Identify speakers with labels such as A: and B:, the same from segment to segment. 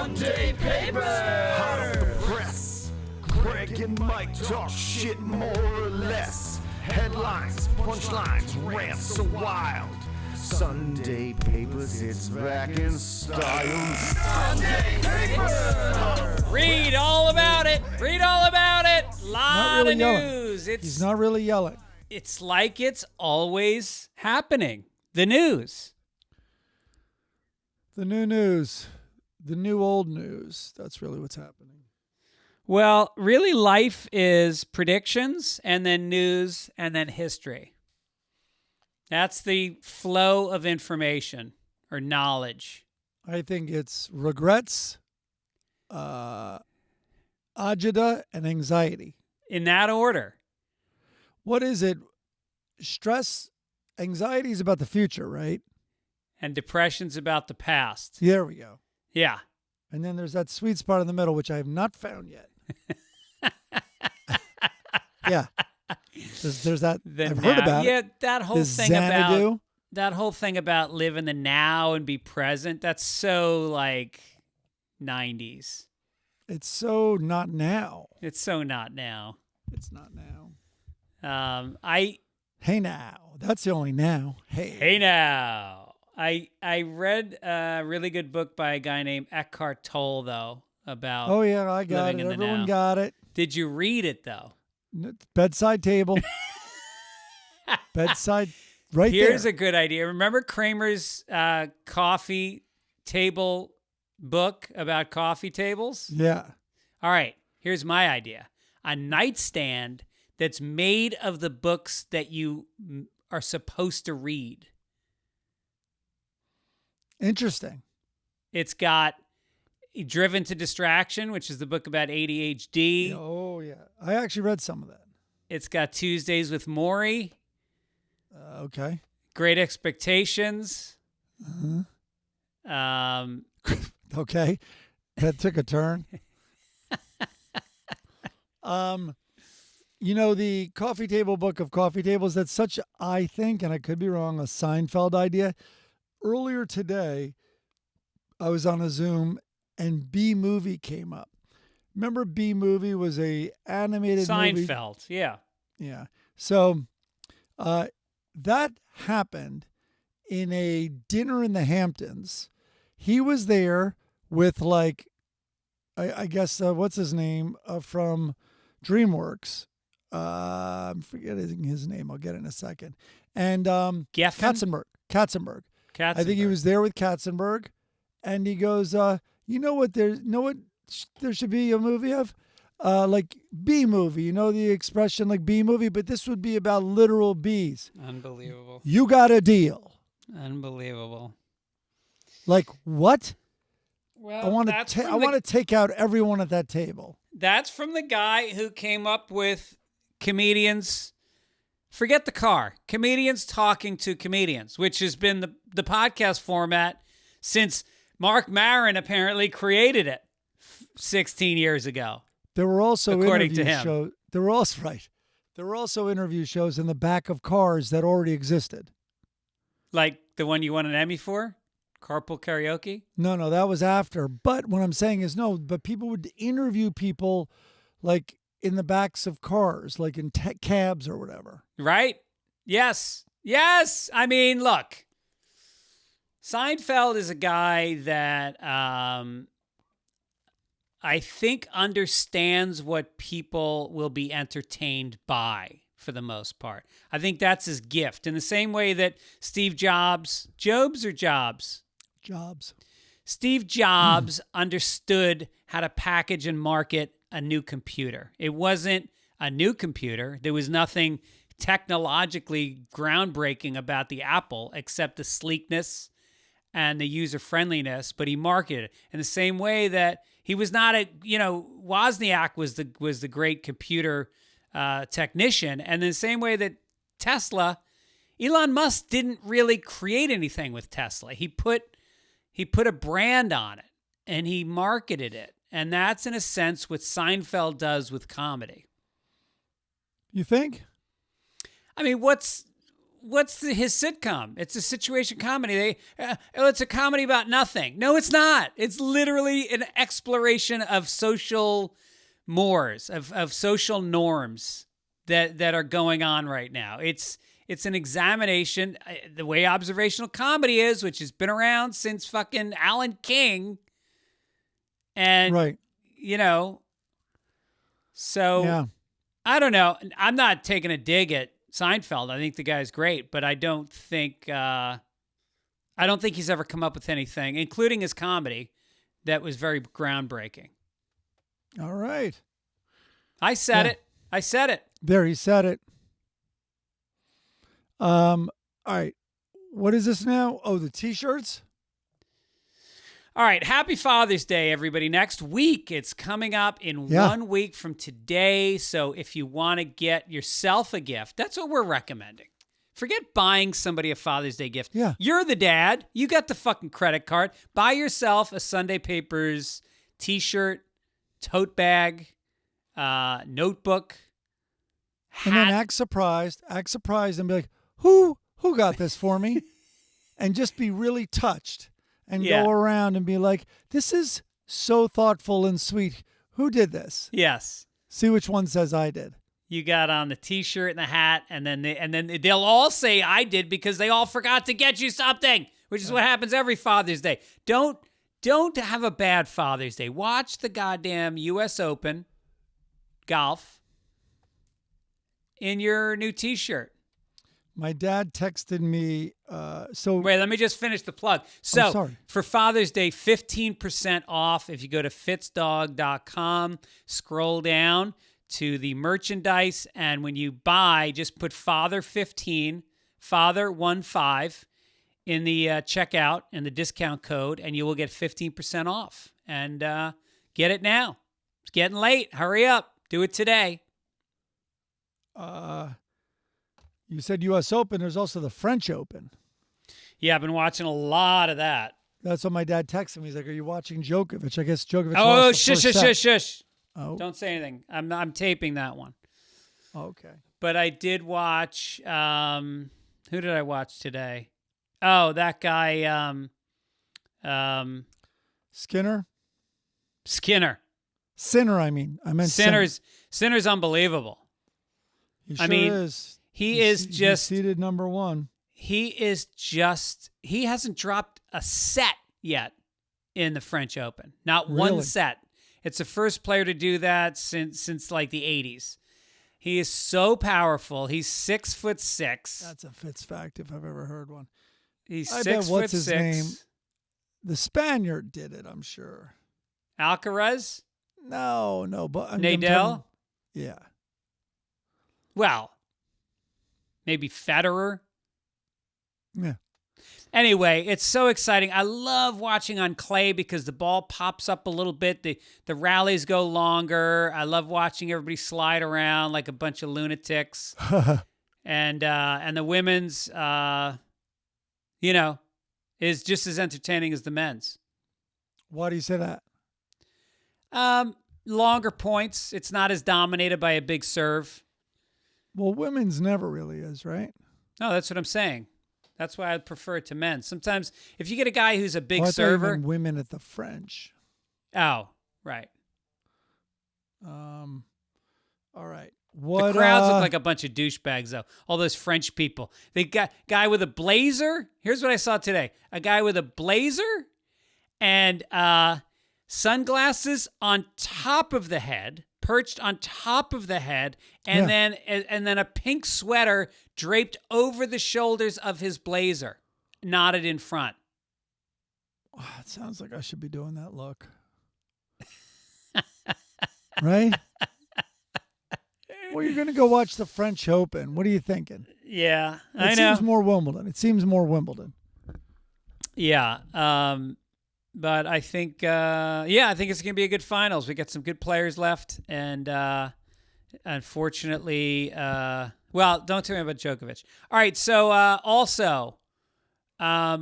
A: Sunday papers. Hot off the press. Greg and Mike talk shit more or less. Headlines, punchlines, rants so wild. Sunday papers, it's back in style. Sunday papers.
B: Read all about it. Read all about it. Lot of news.
C: He's not really yelling.
B: It's like it's always happening. The news.
C: The new news. The new old news. That's really what's happening.
B: Well, really, life is predictions and then news and then history. That's the flow of information or knowledge.
C: I think it's regrets, agita, and anxiety.
B: In that order.
C: What is it? Stress, anxiety is about the future, right?
B: And depression's about the past.
C: There we go.
B: Yeah.
C: And then there's that sweet spot in the middle, which I have not found yet. Yeah. There's that. I've heard about it.
B: Yeah, that whole thing about live in the now and be present. That's so like 90s.
C: It's so not now.
B: It's so not now.
C: It's not now. Hey now. That's the only now.
B: Hey now. I read a really good book by a guy named Eckhart Tolle, though, about
C: Oh, yeah, I got it. Everyone got it.
B: Did you read it, though?
C: Bedside table. Bedside right there.
B: Here's a good idea. Remember Kramer's coffee table book about coffee tables?
C: Yeah.
B: All right. Here's my idea. A nightstand that's made of the books that you are supposed to read.
C: Interesting.
B: It's got Driven to Distraction, which is the book about ADHD.
C: Oh, yeah. I actually read some of that.
B: It's got Tuesdays with Maury.
C: Okay.
B: Great Expectations.
C: Uh-huh. Okay. That took a turn. The coffee table book of coffee tables, that's such, I think, and I could be wrong, a Seinfeld idea. Earlier today, I was on a Zoom and B-Movie came up. Remember B-Movie was a animated movie?
B: Seinfeld, yeah.
C: Yeah. So that happened in a dinner in the Hamptons. He was there with I guess, what's his name from DreamWorks. I'm forgetting his name. I'll get it in a second. And Katzenberg. I think he was there with Katzenberg, and he goes, you know what there should be a movie of? Like B-movie. You know the expression like B-movie, but this would be about literal bees.
B: Unbelievable.
C: You got a deal.
B: Unbelievable.
C: Like what?
B: Well,
C: I want to take out everyone at that table.
B: That's from the guy who came up with comedians. Forget the car. Comedians talking to comedians, which has been the podcast format since Mark Maron apparently created it 16 years ago.
C: There were also
B: according to
C: interview
B: him.
C: shows. There were also interview shows in the back of cars that already existed.
B: Like the one you won an Emmy for? Carpool Karaoke?
C: No, that was after. But what I'm saying is but people would interview people like in the backs of cars, like in cabs or whatever.
B: Right? Yes. I mean, look, Seinfeld is a guy that I think understands what people will be entertained by for the most part. I think that's his gift. In the same way that Steve Jobs, Steve Jobs understood how to package and market a new computer. It wasn't a new computer. There was nothing technologically groundbreaking about the Apple except the sleekness and the user-friendliness, but he marketed it in the same way that he was not Wozniak was the great computer technician, and in the same way that Elon Musk didn't really create anything with Tesla. He put a brand on it and he marketed it. And that's in a sense what Seinfeld does with comedy.
C: You think?
B: I mean, what's what's his sitcom? It's a situation comedy. It's a comedy about nothing. No, it's not. It's literally an exploration of social mores, of social norms that are going on right now. It's an examination, the way observational comedy is, which has been around since fucking Alan King. And,
C: right.
B: So I don't know. I'm not taking a dig at Seinfeld. I think the guy's great, but I don't think he's ever come up with anything, including his comedy, that was very groundbreaking.
C: All right.
B: I said it. I said it.
C: There, he said it. All right. What is this now? Oh, the T-shirts?
B: All right. Happy Father's Day, everybody. Next week, it's coming up in 1 week from today. So if you want to get yourself a gift, that's what we're recommending. Forget buying somebody a Father's Day gift.
C: Yeah.
B: You're the dad. You got the fucking credit card. Buy yourself a Sunday Papers T-shirt, tote bag, notebook, hat.
C: And then act surprised and be like, who got this for me? And just be really touched and go around and be like, this is so thoughtful and sweet. Who did this?
B: Yes.
C: See which one says I did.
B: You got on the T-shirt and the hat, and then they'll all say I did because they all forgot to get you something, which is what happens every Father's Day. Don't have a bad Father's Day. Watch the goddamn U.S. Open golf in your new T-shirt.
C: My dad texted me.
B: Wait, let me just finish the plug. So for Father's Day, 15% off if you go to fitzdog.com, scroll down to the merchandise, and when you buy, just put Father15, Father15 in the checkout and the discount code, and you will get 15% off. And get it now. It's getting late. Hurry up. Do it today.
C: You said U.S. Open. There's also the French Open.
B: Yeah, I've been watching a lot of that.
C: That's what my dad texted me. He's like, "Are you watching Djokovic?" I guess Djokovic.
B: Oh,
C: lost the first set.
B: shush.
C: Oh.
B: Don't say anything. I'm taping that one.
C: Okay.
B: But I did watch. Who did I watch today? Oh, that guy.
C: Skinner.
B: Sinner.
C: I meant Sinner.
B: Sinner's unbelievable.
C: He sure is.
B: He's
C: seated number one.
B: He hasn't dropped a set yet in the French Open. Not one set. It's the first player to do that since like the 80s. He is so powerful. He's 6'6".
C: That's a Fitz fact if I've ever heard one.
B: He's
C: I
B: 6'6".
C: bet what's his name? The Spaniard did it, I'm sure.
B: Alcaraz?
C: No, but
B: Nadal?
C: Yeah.
B: Well, maybe Federer.
C: Yeah.
B: Anyway, it's so exciting. I love watching on clay because the ball pops up a little bit. The rallies go longer. I love watching everybody slide around like a bunch of lunatics. And the women's, is just as entertaining as the men's.
C: Why do you say that?
B: Longer points. It's not as dominated by a big serve.
C: Well, women's never really is, right?
B: No, that's what I'm saying. That's why I prefer it to men. Sometimes if you get a guy who's a big
C: I thought you
B: server.
C: meant women at the French.
B: Oh, right.
C: All right. What,
B: the crowds look like a bunch of douchebags, though. All those French people. The guy with a blazer. Here's what I saw today. A guy with a blazer and sunglasses on top of the head, perched on top of the head, and then a pink sweater draped over the shoulders of his blazer, knotted in front.
C: Oh, it sounds like I should be doing that look. Right? Well, you're going to go watch the French Open. What are you thinking?
B: Yeah,
C: I know. It seems more Wimbledon.
B: Yeah. But I think, I think it's going to be a good finals. We got some good players left. And unfortunately, don't tell me about Djokovic. All right. So also, I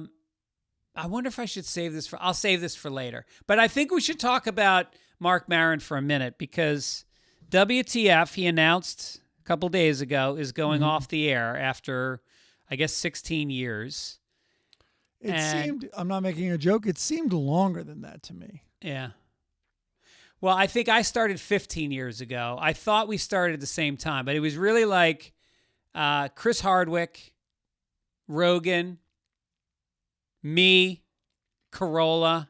B: wonder if I should I'll save this for later. But I think we should talk about Mark Maron for a minute because WTF, he announced a couple days ago, is going off the air after, I guess 16 years.
C: It seemed, I'm not making a joke, it seemed longer than that to me.
B: Yeah. Well, I think I started 15 years ago. I thought we started at the same time, but it was really like Chris Hardwick, Rogan, me, Corolla,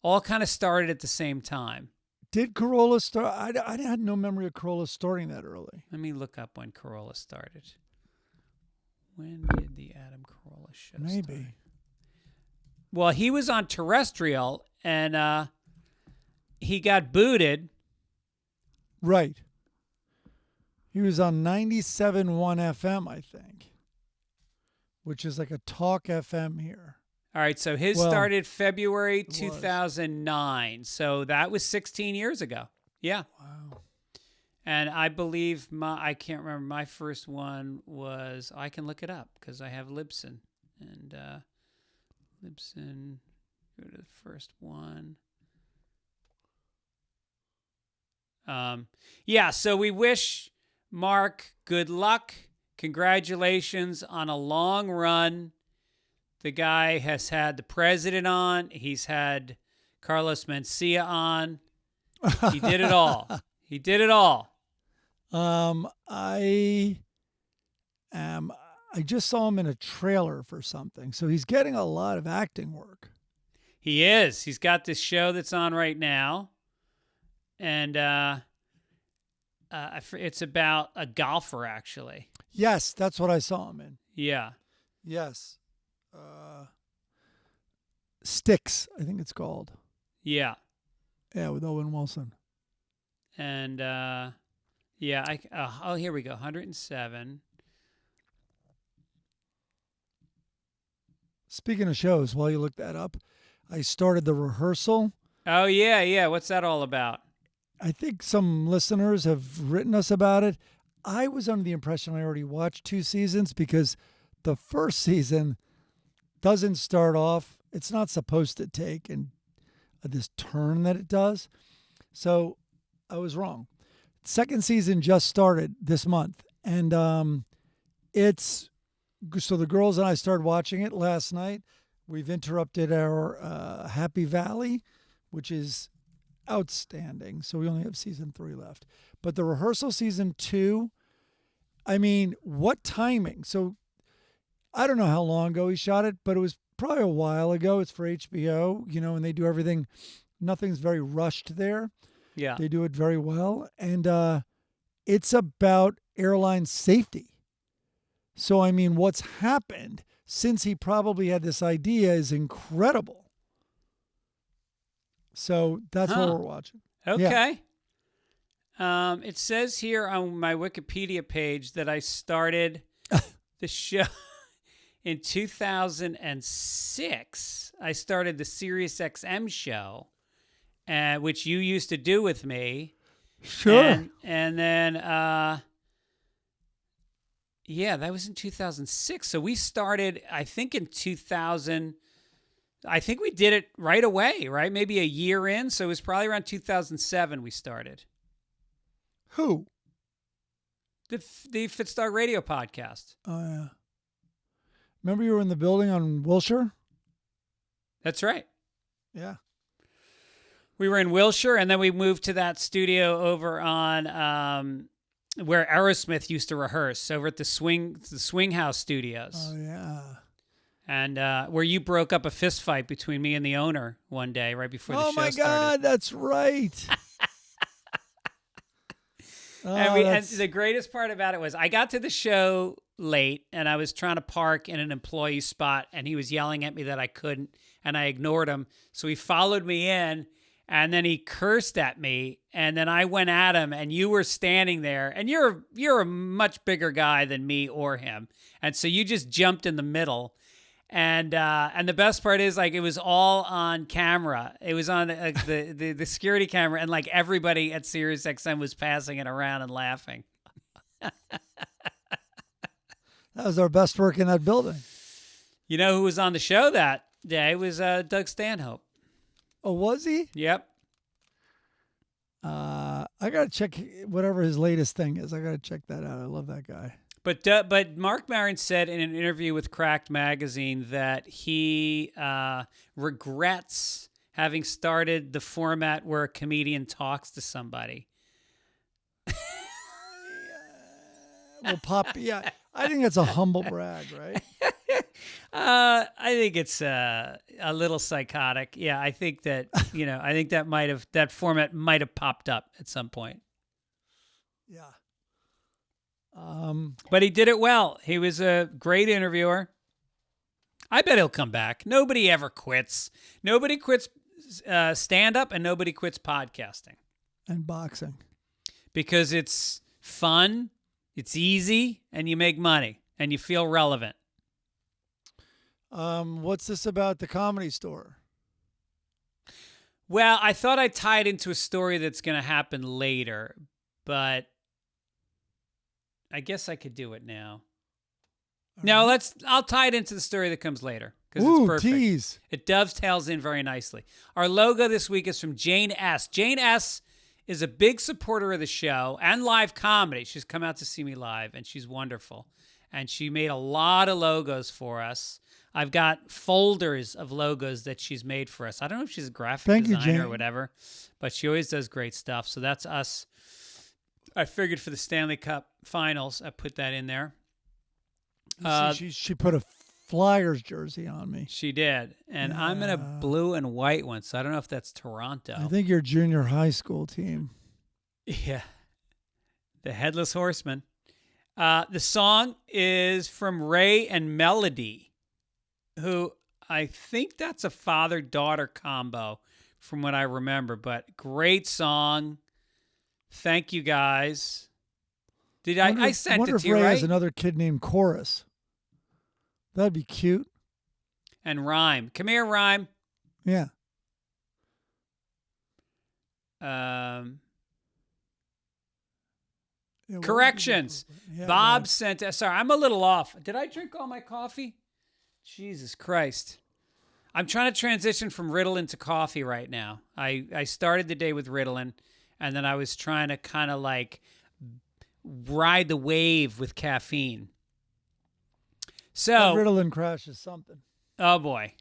B: all kind of started at the same time.
C: Did Corolla start? I had no memory of Corolla starting that early.
B: Let me look up when Corolla started. When did the Adam Carolla show
C: Maybe.
B: start? Well, he was on terrestrial, and he got booted.
C: Right. He was on 97.1 FM, I think, which is like a talk FM here.
B: All right, so his started February 2009. So that was 16 years ago. Yeah.
C: Wow.
B: And I believe I can't remember, my first one was, I can look it up because I have Libsyn. And Libsyn, go to the first one. Yeah, so we wish Mark good luck. Congratulations on a long run. The guy has had the president on. He's had Carlos Mencia on. He did it all. He did it all.
C: I just saw him in a trailer for something, so he's getting a lot of acting work.
B: He is. He's got this show that's on right now, and it's about a golfer, actually.
C: Yes, that's what I saw him in.
B: Yeah.
C: Yes. Sticks, I think it's called.
B: Yeah.
C: Yeah, with Owen Wilson.
B: And yeah, here we go. 107.
C: Speaking of shows, while you look that up, I started the Rehearsal.
B: Oh yeah. What's that all about?
C: I think some listeners have written us about it. I was under the impression I already watched 2 seasons because the first season doesn't start off. It's not supposed to take and this turn that it does. So I was wrong. Second season just started this month. And so the girls and I started watching it last night. We've interrupted our Happy Valley, which is outstanding. So we only have season 3 left. But the Rehearsal season 2, I mean, what timing? So I don't know how long ago he shot it, but it was probably a while ago. It's for HBO, and they do everything. Nothing's very rushed there.
B: Yeah.
C: They do it very well. And it's about airline safety. So, I mean, what's happened since he probably had this idea is incredible. So that's what we're watching.
B: Okay. Yeah. It says here on my Wikipedia page that I started the show in 2006. I started the SiriusXM show, which you used to do with me.
C: Sure.
B: And then, yeah, that was in 2006. So we started, I think, in 2000. I think we did it right away, right? Maybe a year in. So it was probably around 2007 we started.
C: Who?
B: The FitzDogradio podcast.
C: Oh, yeah. Remember you were in the building on Wilshire?
B: That's right.
C: Yeah.
B: We were in Wilshire, and then we moved to that studio over on where Aerosmith used to rehearse, over at the Swing House Studios.
C: Oh, yeah.
B: And where you broke up a fist fight between me and the owner one day right before the show started.
C: Oh, my God, that's right.
B: And the greatest part about it was I got to the show late, and I was trying to park in an employee spot, and he was yelling at me that I couldn't, and I ignored him. So he followed me in, and then he cursed at me, and then I went at him, and you were standing there, and you're a much bigger guy than me or him, and so you just jumped in the middle. And the best part is, like, it was all on camera. It was on the security camera, and like everybody at SiriusXM was passing it around and laughing.
C: That was our best work in that building.
B: You know who was on the show that day? It was Doug Stanhope.
C: Oh, was he?
B: Yep.
C: I got to check whatever his latest thing is. I got to check that out. I love that guy.
B: But Mark Maron said in an interview with Cracked Magazine that he regrets having started the format where a comedian talks to somebody.
C: Well, yeah, I think that's a humble brag, right?
B: I think it's a little psychotic. Yeah, I think that I think that format might have popped up at some point.
C: Yeah.
B: But he did it well. He was a great interviewer. I bet he'll come back. Nobody ever quits. Nobody quits stand-up, and nobody quits podcasting.
C: And boxing.
B: Because it's fun, it's easy, and you make money, and you feel relevant.
C: What's this about the Comedy Store?
B: Well, I thought I'd tie it into a story that's going to happen later, but I guess I could do it now. No, I'll tie it into the story that comes later because it's perfect.
C: Tease.
B: It dovetails in very nicely. Our logo this week is from Jane S. Jane S. is a big supporter of the show and live comedy. She's come out to see me live, and she's wonderful. And she made a lot of logos for us. I've got folders of logos that she's made for us. I don't know if she's a graphic designer or whatever, but she always does great stuff. So that's us. I figured for the Stanley Cup Finals, I put that in there.
C: She put a Flyers jersey on me.
B: She did. And I'm in a blue and white one, so I don't know if that's Toronto.
C: I think your junior high school team.
B: Yeah. The Headless Horseman. The song is from Ray and Melody, who I think that's a father-daughter combo from what I remember, but great song. Thank you, guys. I sent it to you, right? I wonder if Ray has
C: another kid named Chorus. That'd be cute.
B: And Rhyme. Come here, Rhyme.
C: Yeah.
B: Corrections. Bob sent us. Sorry, I'm a little off. Did I drink all my coffee? Jesus Christ. I'm trying to transition from Ritalin to coffee right now. I started the day with Ritalin, and then I was trying to kind of like ride the wave with caffeine. So
C: Ritalin crash is something.
B: Oh boy.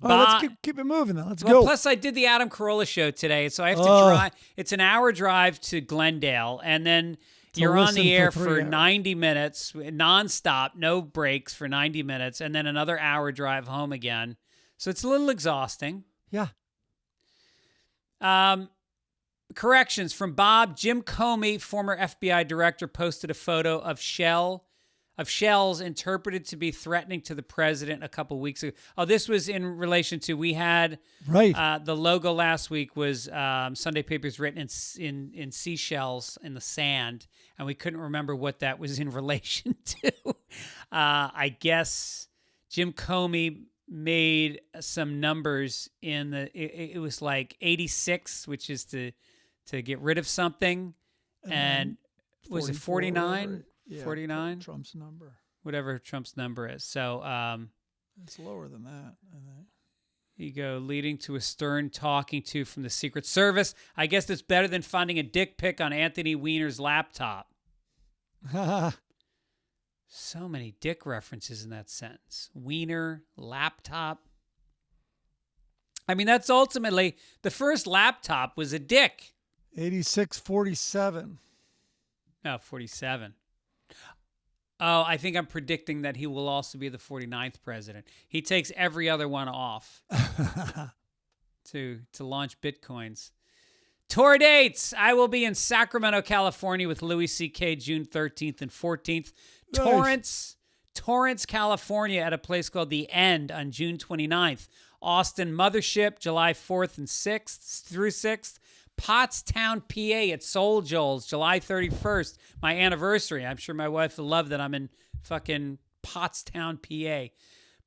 C: Let's keep it moving now. Let's
B: go.
C: go.
B: Plus, I did the Adam Carolla show today, so I have to drive. It's an hour drive to Glendale, and then you're on the air for 90 minutes, nonstop, no breaks for 90 minutes, and then another hour drive home again. So it's a little exhausting.
C: Yeah.
B: Corrections from Bob. Jim Comey, former FBI director, posted a photo of shells interpreted to be threatening to the president a couple weeks ago. Oh, this was in relation to, we had the logo last week was Sunday Papers written in seashells in the sand, and we couldn't remember what that was in relation to. I guess Jim Comey made some numbers in it was like 86, which is to get rid of something, and was it 49?
C: Yeah,
B: 49?
C: Trump's number.
B: Whatever Trump's number is. So
C: it's lower than that, I think.
B: You go, leading to a stern talking to from the Secret Service. I guess it's better than finding a dick pic on Anthony Weiner's laptop. So many dick references in that sentence. Weiner, laptop. I mean, that's ultimately, the first laptop was a dick.
C: 86-47.
B: No, 47. Oh, I think I'm predicting that he will also be the 49th president. He takes every other one off to launch Bitcoins. Tour dates. I will be in Sacramento, California with Louie C.K. June 13th and 14th.
C: Nice.
B: Torrance, California at a place called The End on June 29th. Austin Mothership, July 4th and 6th through 6th. Pottstown, PA at Soul Joel's, July 31st, my anniversary. I'm sure my wife will love that I'm in fucking Pottstown, PA.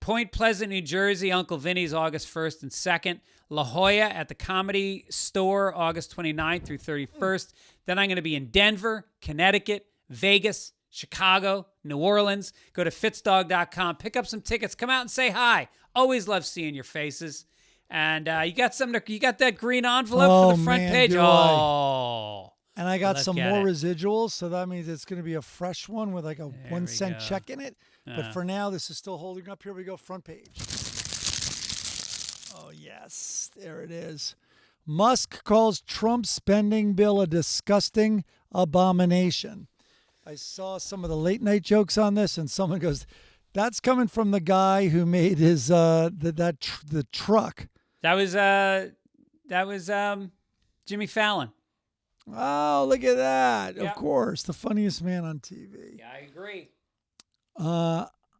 B: Point Pleasant, New Jersey, Uncle Vinny's, August 1st and 2nd. La Jolla at the Comedy Store, August 29th through 31st. Then I'm going to be in Denver, Connecticut, Vegas, Chicago, New Orleans. Go to fitzdog.com, pick up some tickets, come out and say hi. Always love seeing your faces. And you got that green envelope for the front page. Oh,
C: And I got
B: Let's
C: some
B: get
C: more
B: it.
C: residuals, so that means it's going to be a fresh one with like a
B: There
C: 1
B: we
C: cent
B: go.
C: check in it. But for now, this is still holding up. Here we go, front page. Oh, yes, there it is. Musk calls Trump's spending bill a disgusting abomination. I saw some of the late night jokes on this, and someone goes, that's coming from the guy who made his the truck.
B: That was Jimmy Fallon.
C: Oh, look at that.
B: Yep.
C: Of course, the funniest man on TV.
B: Yeah, I agree.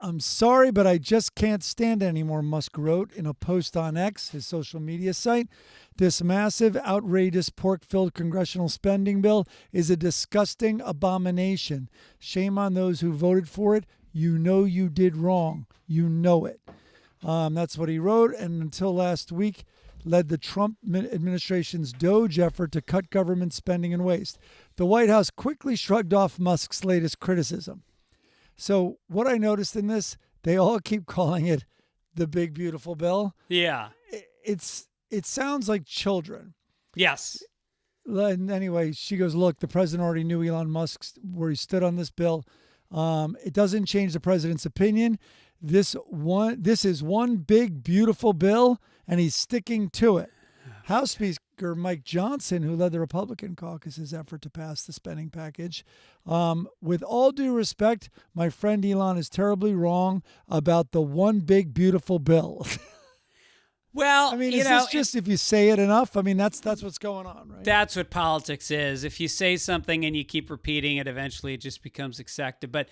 C: I'm sorry, but I just can't stand it anymore, Musk wrote in a post on X, his social media site. This massive, outrageous, pork-filled congressional spending bill is a disgusting abomination. Shame on those who voted for it. You know you did wrong. You know it. That's what he wrote, and until last week, led the Trump administration's DOGE effort to cut government spending and waste. The White House quickly shrugged off Musk's latest criticism. So what I noticed in this, they all keep calling it the big, beautiful bill.
B: Yeah.
C: It sounds like children.
B: Yes.
C: And anyway, she goes, look, the president already knew Elon Musk where he stood on this bill. It doesn't change the president's opinion. This is one big, beautiful bill, and he's sticking to it. House Speaker Mike Johnson, who led the Republican caucus's effort to pass the spending package, with all due respect, my friend Elon is terribly wrong about the one big, beautiful bill.
B: Well,
C: I mean, is this just if you say it enough? I mean, that's what's going on, right?
B: That's what politics is. If you say something and you keep repeating it, eventually it just becomes accepted. But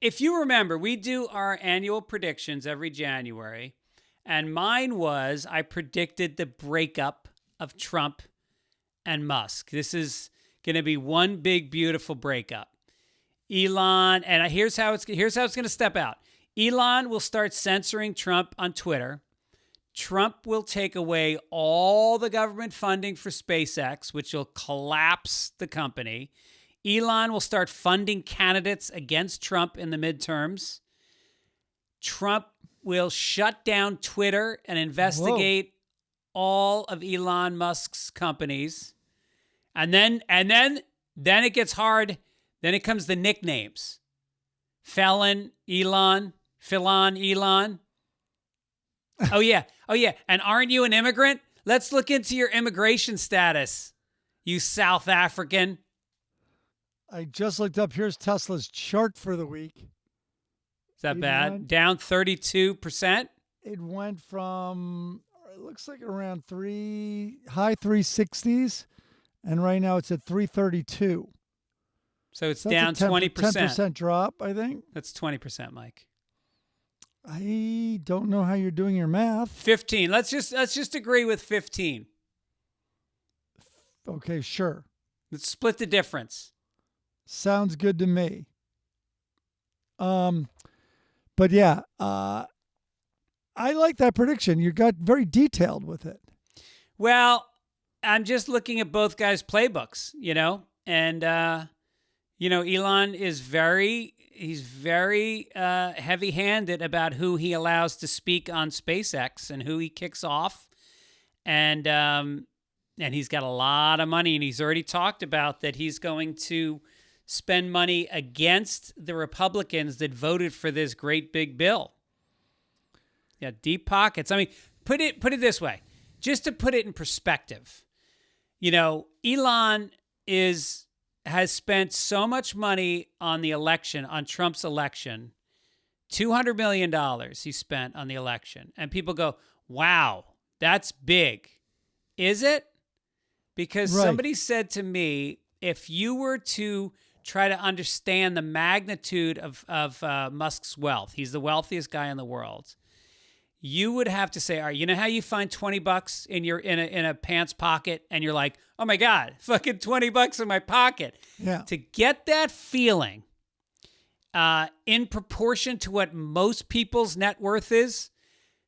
B: if you remember, we do our annual predictions every January. And mine was, I predicted the breakup of Trump and Musk. This is going to be one big, beautiful breakup. Elon, and here's how it's going to step out. Elon will start censoring Trump on Twitter. Trump will take away all the government funding for SpaceX, which will collapse the company. Elon will start funding candidates against Trump in the midterms. Trump will shut down Twitter and investigate all of Elon Musk's companies. And then it gets hard. Then it comes the nicknames. Felon, Elon, Elon. Oh, yeah. And aren't you an immigrant? Let's look into your immigration status, you South African.
C: I just looked up. Here's Tesla's chart for the week.
B: Is that bad? Down 32%?
C: It went from, it looks like around high 360s, and right now it's at 332.
B: So it's down 20%.
C: 10% drop, I think.
B: That's 20%, Mike.
C: I don't know how you're doing your math.
B: 15. Let's just agree with 15.
C: Okay, sure.
B: Let's split the difference.
C: Sounds good to me. But yeah, I like that prediction. You got very detailed with it.
B: Well, I'm just looking at both guys' playbooks, and Elon is very heavy-handed about who he allows to speak on SpaceX and who he kicks off. And he's got a lot of money, and he's already talked about that he's going to spend money against the Republicans that voted for this great big bill. Yeah, deep pockets. I mean, put it this way, just to put it in perspective. Elon has spent so much money on the election, on Trump's election, $200 million he spent on the election. And people go, wow, that's big. Is it? Because somebody said to me, if you were to try to understand the magnitude of Musk's wealth, he's the wealthiest guy in the world, you would have to say, all right, you know how you find $20 in a pants pocket and you're like, oh my God, fucking $20 in my pocket.
C: Yeah.
B: To get that feeling in proportion to what most people's net worth is,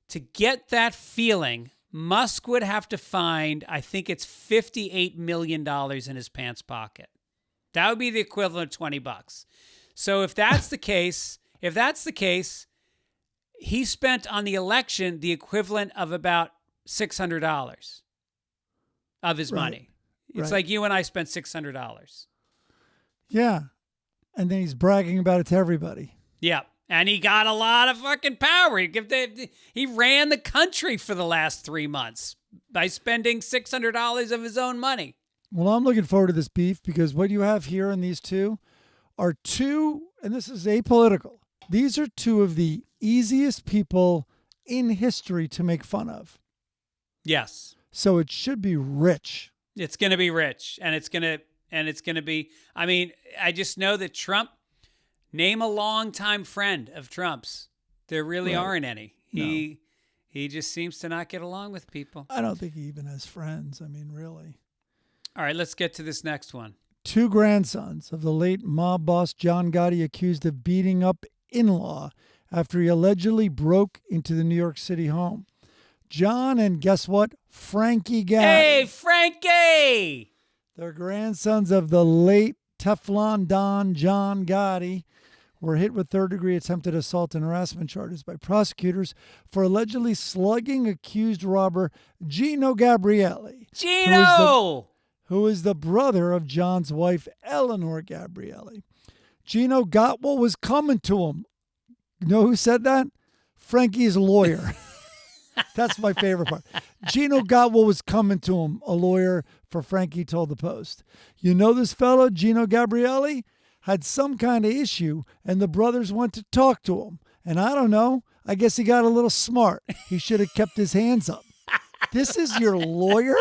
B: to get that feeling, Musk would have to find, I think it's $58 million in his pants pocket. That would be the equivalent of $20. So if that's the case, he spent on the election the equivalent of about $600 of his money. It's
C: Right.
B: like you and I spent $600.
C: Yeah. And then he's bragging about it to everybody.
B: Yeah. And he got a lot of fucking power. He ran the country for the last 3 months by spending $600 of his own money.
C: Well, I'm looking forward to this beef because what you have here in these two are and this is apolitical, these are two of the easiest people in history to make fun of.
B: Yes.
C: So it should be rich.
B: It's going to be rich, and it's going to be, I mean, I just know that Trump, name a longtime friend of Trump's. There really
C: Right.
B: aren't any.
C: No.
B: He just seems to not get along with people.
C: I don't think he even has friends. I mean, really.
B: All right, let's get to this next one.
C: 2 grandsons of the late mob boss John Gotti accused of beating up in-law after he allegedly broke into the New York City home. John and guess what? Frankie Gotti.
B: Hey, Frankie!
C: They're grandsons of the late Teflon Don John Gotti were hit with third-degree attempted assault and harassment charges by prosecutors for allegedly slugging accused robber Gino Gabrielli.
B: Gino!
C: Who is the brother of John's wife, Eleanor Gabrielli. Gino got what was coming to him. You know who said that? Frankie's lawyer. That's my favorite part. Gino got what was coming to him, a lawyer for Frankie told the Post. You know this fellow, Gino Gabrielli, had some kind of issue, and the brothers went to talk to him. And I don't know, I guess he got a little smart. He should have kept his hands up. This is your lawyer?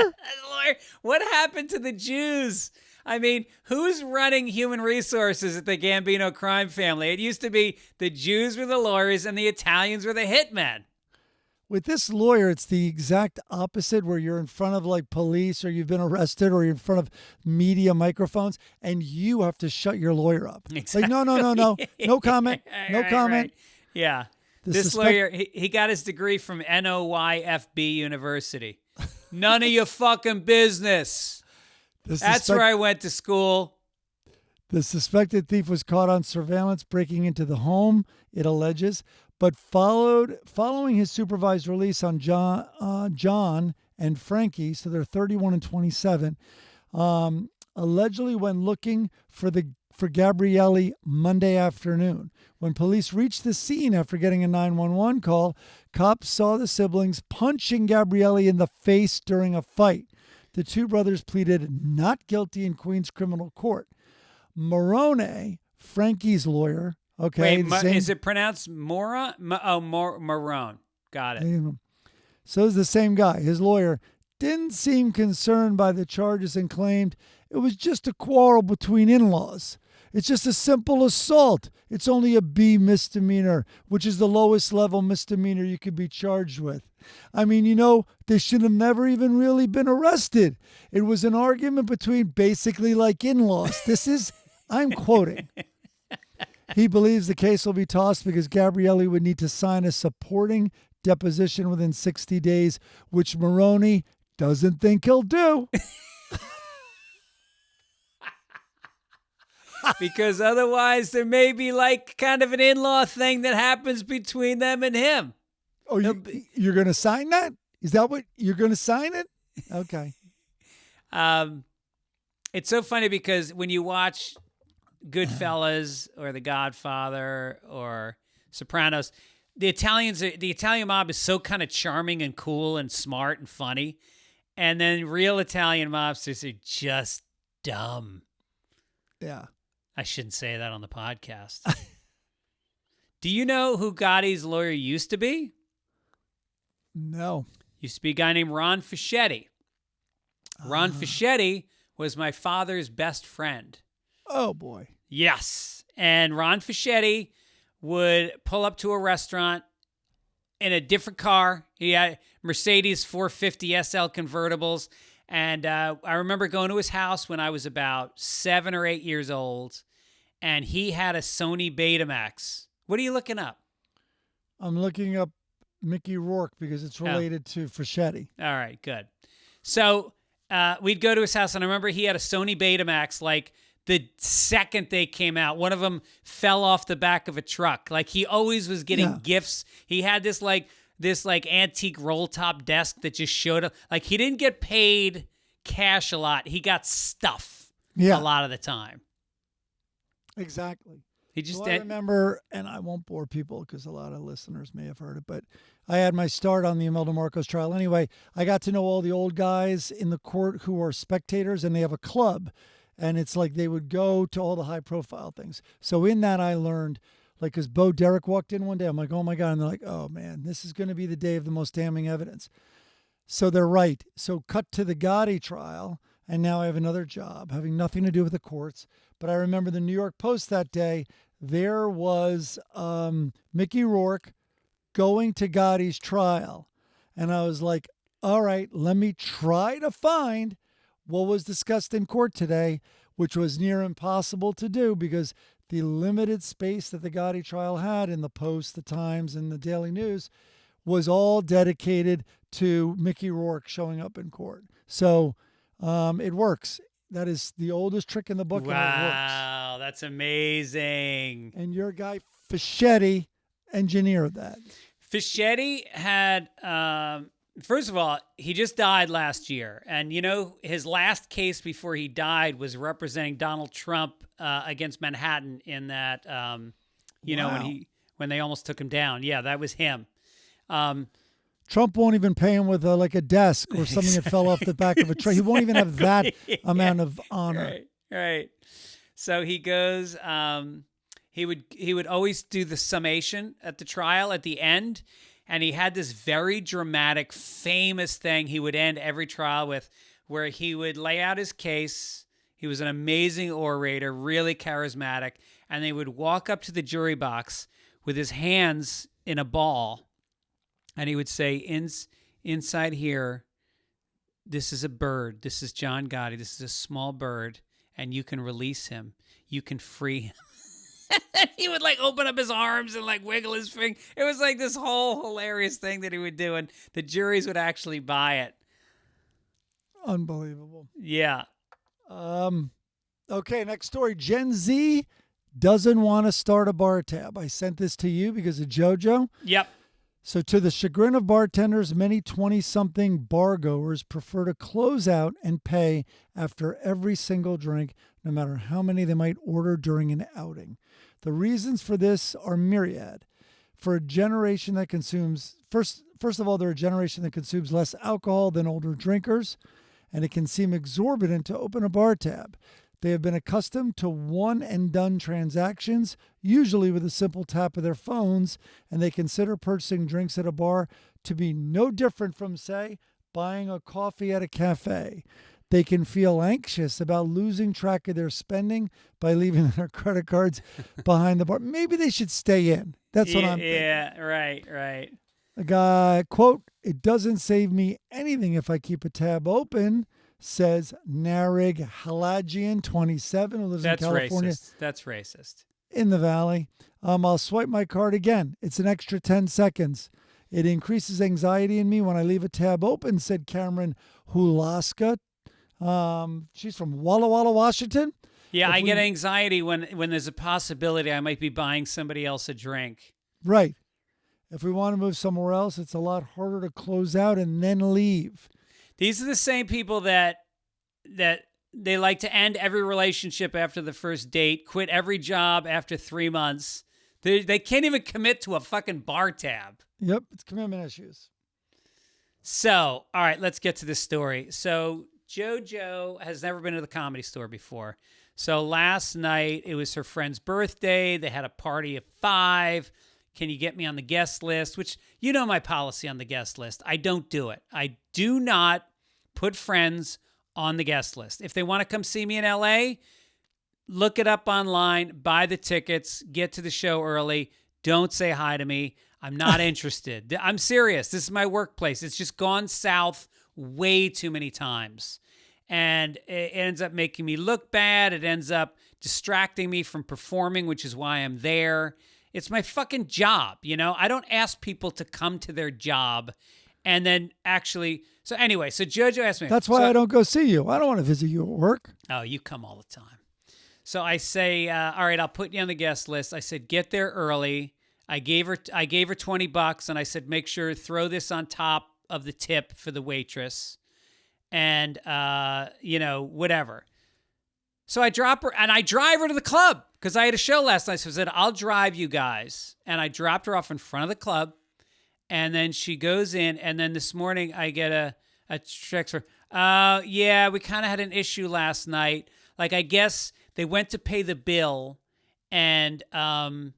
B: What happened to the Jews? I mean, who's running human resources at the Gambino crime family? It used to be the Jews were the lawyers and the Italians were the hitmen.
C: With this lawyer, it's the exact opposite, where you're in front of like police or you've been arrested or you're in front of media microphones and you have to shut your lawyer up.
B: Exactly.
C: Like, no comment, no
B: Right,
C: comment.
B: right. Yeah. This lawyer, he got his degree from NOYFB University. None of your fucking business. That's where I went to school.
C: The suspected thief was caught on surveillance breaking into the home, it alleges, but following his supervised release on John and Frankie, so they're 31 and 27, allegedly when looking for Gabrielli Monday afternoon. When police reached the scene after getting a 911 call, cops saw the siblings punching Gabrielli in the face during a fight. The two brothers pleaded not guilty in Queens criminal court. Morone, Frankie's lawyer, okay.
B: Wait, is it pronounced Mora? Marone. Got it.
C: So is the same guy. His lawyer didn't seem concerned by the charges and claimed it was just a quarrel between in-laws. It's just a simple assault. It's only a B misdemeanor, which is the lowest level misdemeanor you could be charged with. I mean, they should have never even really been arrested. It was an argument between basically like in-laws. I'm quoting. He believes the case will be tossed because Gabrielli would need to sign a supporting deposition within 60 days, which Maroney doesn't think he'll do.
B: Because otherwise there may be like kind of an in-law thing that happens between them and him.
C: Oh, you're going to sign that? Is that what you're going to sign it? Okay.
B: It's so funny because when you watch Goodfellas or The Godfather or Sopranos, the Italian mob is so kind of charming and cool and smart and funny. And then real Italian mobsters are just dumb.
C: Yeah.
B: I shouldn't say that on the podcast. Do you know who Gotti's lawyer used to be?
C: No.
B: Used to be a guy named Ron Fischetti. Ron Fischetti was my father's best friend.
C: Oh, boy.
B: Yes. And Ron Fischetti would pull up to a restaurant in a different car. He had Mercedes 450 SL convertibles. And I remember going to his house when I was about 7 or 8 years old, and he had a Sony Betamax. What are you looking up?
C: I'm looking up Mickey Rourke because it's related to Fischetti.
B: All right, good. So we'd go to his house, and I remember he had a Sony Betamax. Like the second they came out, one of them fell off the back of a truck. Like he always was getting gifts. He had this antique roll top desk that just showed up. Like he didn't get paid cash a lot. He got stuff
C: Yeah.
B: a lot of the time.
C: Exactly.
B: He just
C: So I remember, and I won't bore people because a lot of listeners may have heard it, but I had my start on the Imelda Marcos trial. Anyway, I got to know all the old guys in the court who are spectators, and they have a club. And it's like they would go to all the high-profile things. So in that, I learned, like, because Bo Derek walked in one day, I'm like, oh, my God. And they're like, oh, man, this is going to be the day of the most damning evidence. So they're right. So cut to the Gotti trial, and now I have another job having nothing to do with the courts. But I remember the New York Post that day, there was Mickey Rourke going to Gotti's trial. And I was like, all right, let me try to find what was discussed in court today, which was near impossible to do because the limited space that the Gotti trial had in the Post, the Times, and the Daily News was all dedicated to Mickey Rourke showing up in court. So it works. That is the oldest trick in the book.
B: Wow,
C: and it works.
B: that's amazing.
C: And your guy, Fischetti, engineered that.
B: Fischetti had, first of all, he just died last year. And, you know, his last case before he died was representing Donald Trump against Manhattan in that, you know, when they almost took him down. Yeah, that was him.
C: Trump won't even pay him with like a desk or something that fell off the back of a tray. He won't even have that amount of honor.
B: Right. So he goes, he would always do the summation at the trial at the end. And he had this very dramatic, famous thing he would end every trial with, where he would lay out his case. He was an amazing orator, really charismatic. And they would walk up to the jury box with his hands in a ball. And he would say, inside here, this is a bird. This is John Gotti. This is a small bird. And you can release him. You can free him. And he would like open up his arms and like wiggle his finger. It was like this whole hilarious thing that he would do. And the juries would actually buy it.
C: Unbelievable.
B: Yeah.
C: Okay, next story. Gen Z doesn't want to start a bar tab. I sent this to you because of JoJo.
B: Yep.
C: So to the chagrin of bartenders, many 20-something bar goers prefer to close out and pay after every single drink, no matter how many they might order during an outing. The reasons for this are myriad. For a generation that consumes, first of all, they're a generation that consumes less alcohol than older drinkers, and it can seem exorbitant to open a bar tab. They have been accustomed to one-and-done transactions, usually with a simple tap of their phones, and they consider purchasing drinks at a bar to be no different from, say, buying a coffee at a cafe. They can feel anxious about losing track of their spending by leaving their credit cards behind the bar. Maybe they should stay in. That's what I'm thinking.
B: Yeah, right.
C: A guy, quote, "It doesn't save me anything if I keep a tab open," says Narig Halajian, 27, who lives in California.
B: That's racist.
C: In the Valley. I'll swipe my card again. It's an extra 10 seconds. It increases anxiety in me when I leave a tab open, said Cameron Hulaska. She's from Walla Walla, Washington.
B: Yeah, I get anxiety when there's a possibility I might be buying somebody else a drink.
C: Right. If we want to move somewhere else, it's a lot harder to close out and then leave.
B: These are the same people that they like to end every relationship after the first date, quit every job after 3 months. They can't even commit to a fucking bar tab.
C: Yep, it's commitment issues.
B: So, all right, let's get to this story. So, JoJo has never been to the Comedy Store before. So last night, it was her friend's birthday. They had a party at 5. Can you get me on the guest list? Which, you know my policy on the guest list. I don't do it. I do not put friends on the guest list. If they want to come see me in LA, look it up online, buy the tickets, get to the show early. Don't say hi to me. I'm not interested. I'm serious. This is my workplace. It's just gone south way too many times. And it ends up making me look bad. It ends up distracting me from performing, which is why I'm there. It's my fucking job, you know? I don't ask people to come to their job and then actually... So anyway, so JoJo asked me...
C: That's why I don't go see you. I don't want to visit you at work.
B: Oh, you come all the time. So I say, all right, I'll put you on the guest list. I said, get there early. I gave her $20 and I said, make sure, throw this on top of the tip for the waitress. and whatever. So I drop her and I drive her to the club because I had a show last night. So I said, I'll drive you guys. And I dropped her off in front of the club. And then she goes in. And then this morning I get a text for, yeah, we kind of had an issue last night. Like, I guess they went to pay the bill and her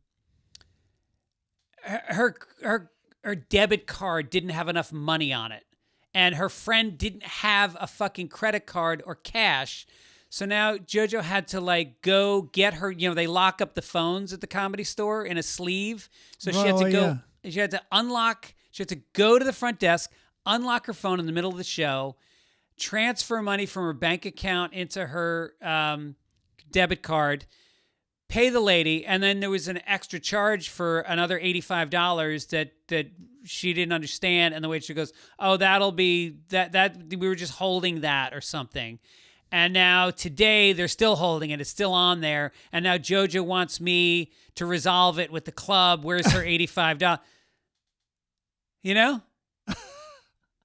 B: debit card didn't have enough money on it. And her friend didn't have a fucking credit card or cash. So now JoJo had to like go get her, they lock up the phones at the Comedy Store in a sleeve. So she had to go, she had to go to the front desk, unlock her phone in the middle of the show, transfer money from her bank account into her debit card, pay the lady, and then there was an extra charge for another $85 that she didn't understand. And the waitress goes, oh, that'll be that we were just holding that or something. And now today they're still holding it. It's still on there. And now JoJo wants me to resolve it with the club. Where's her $85?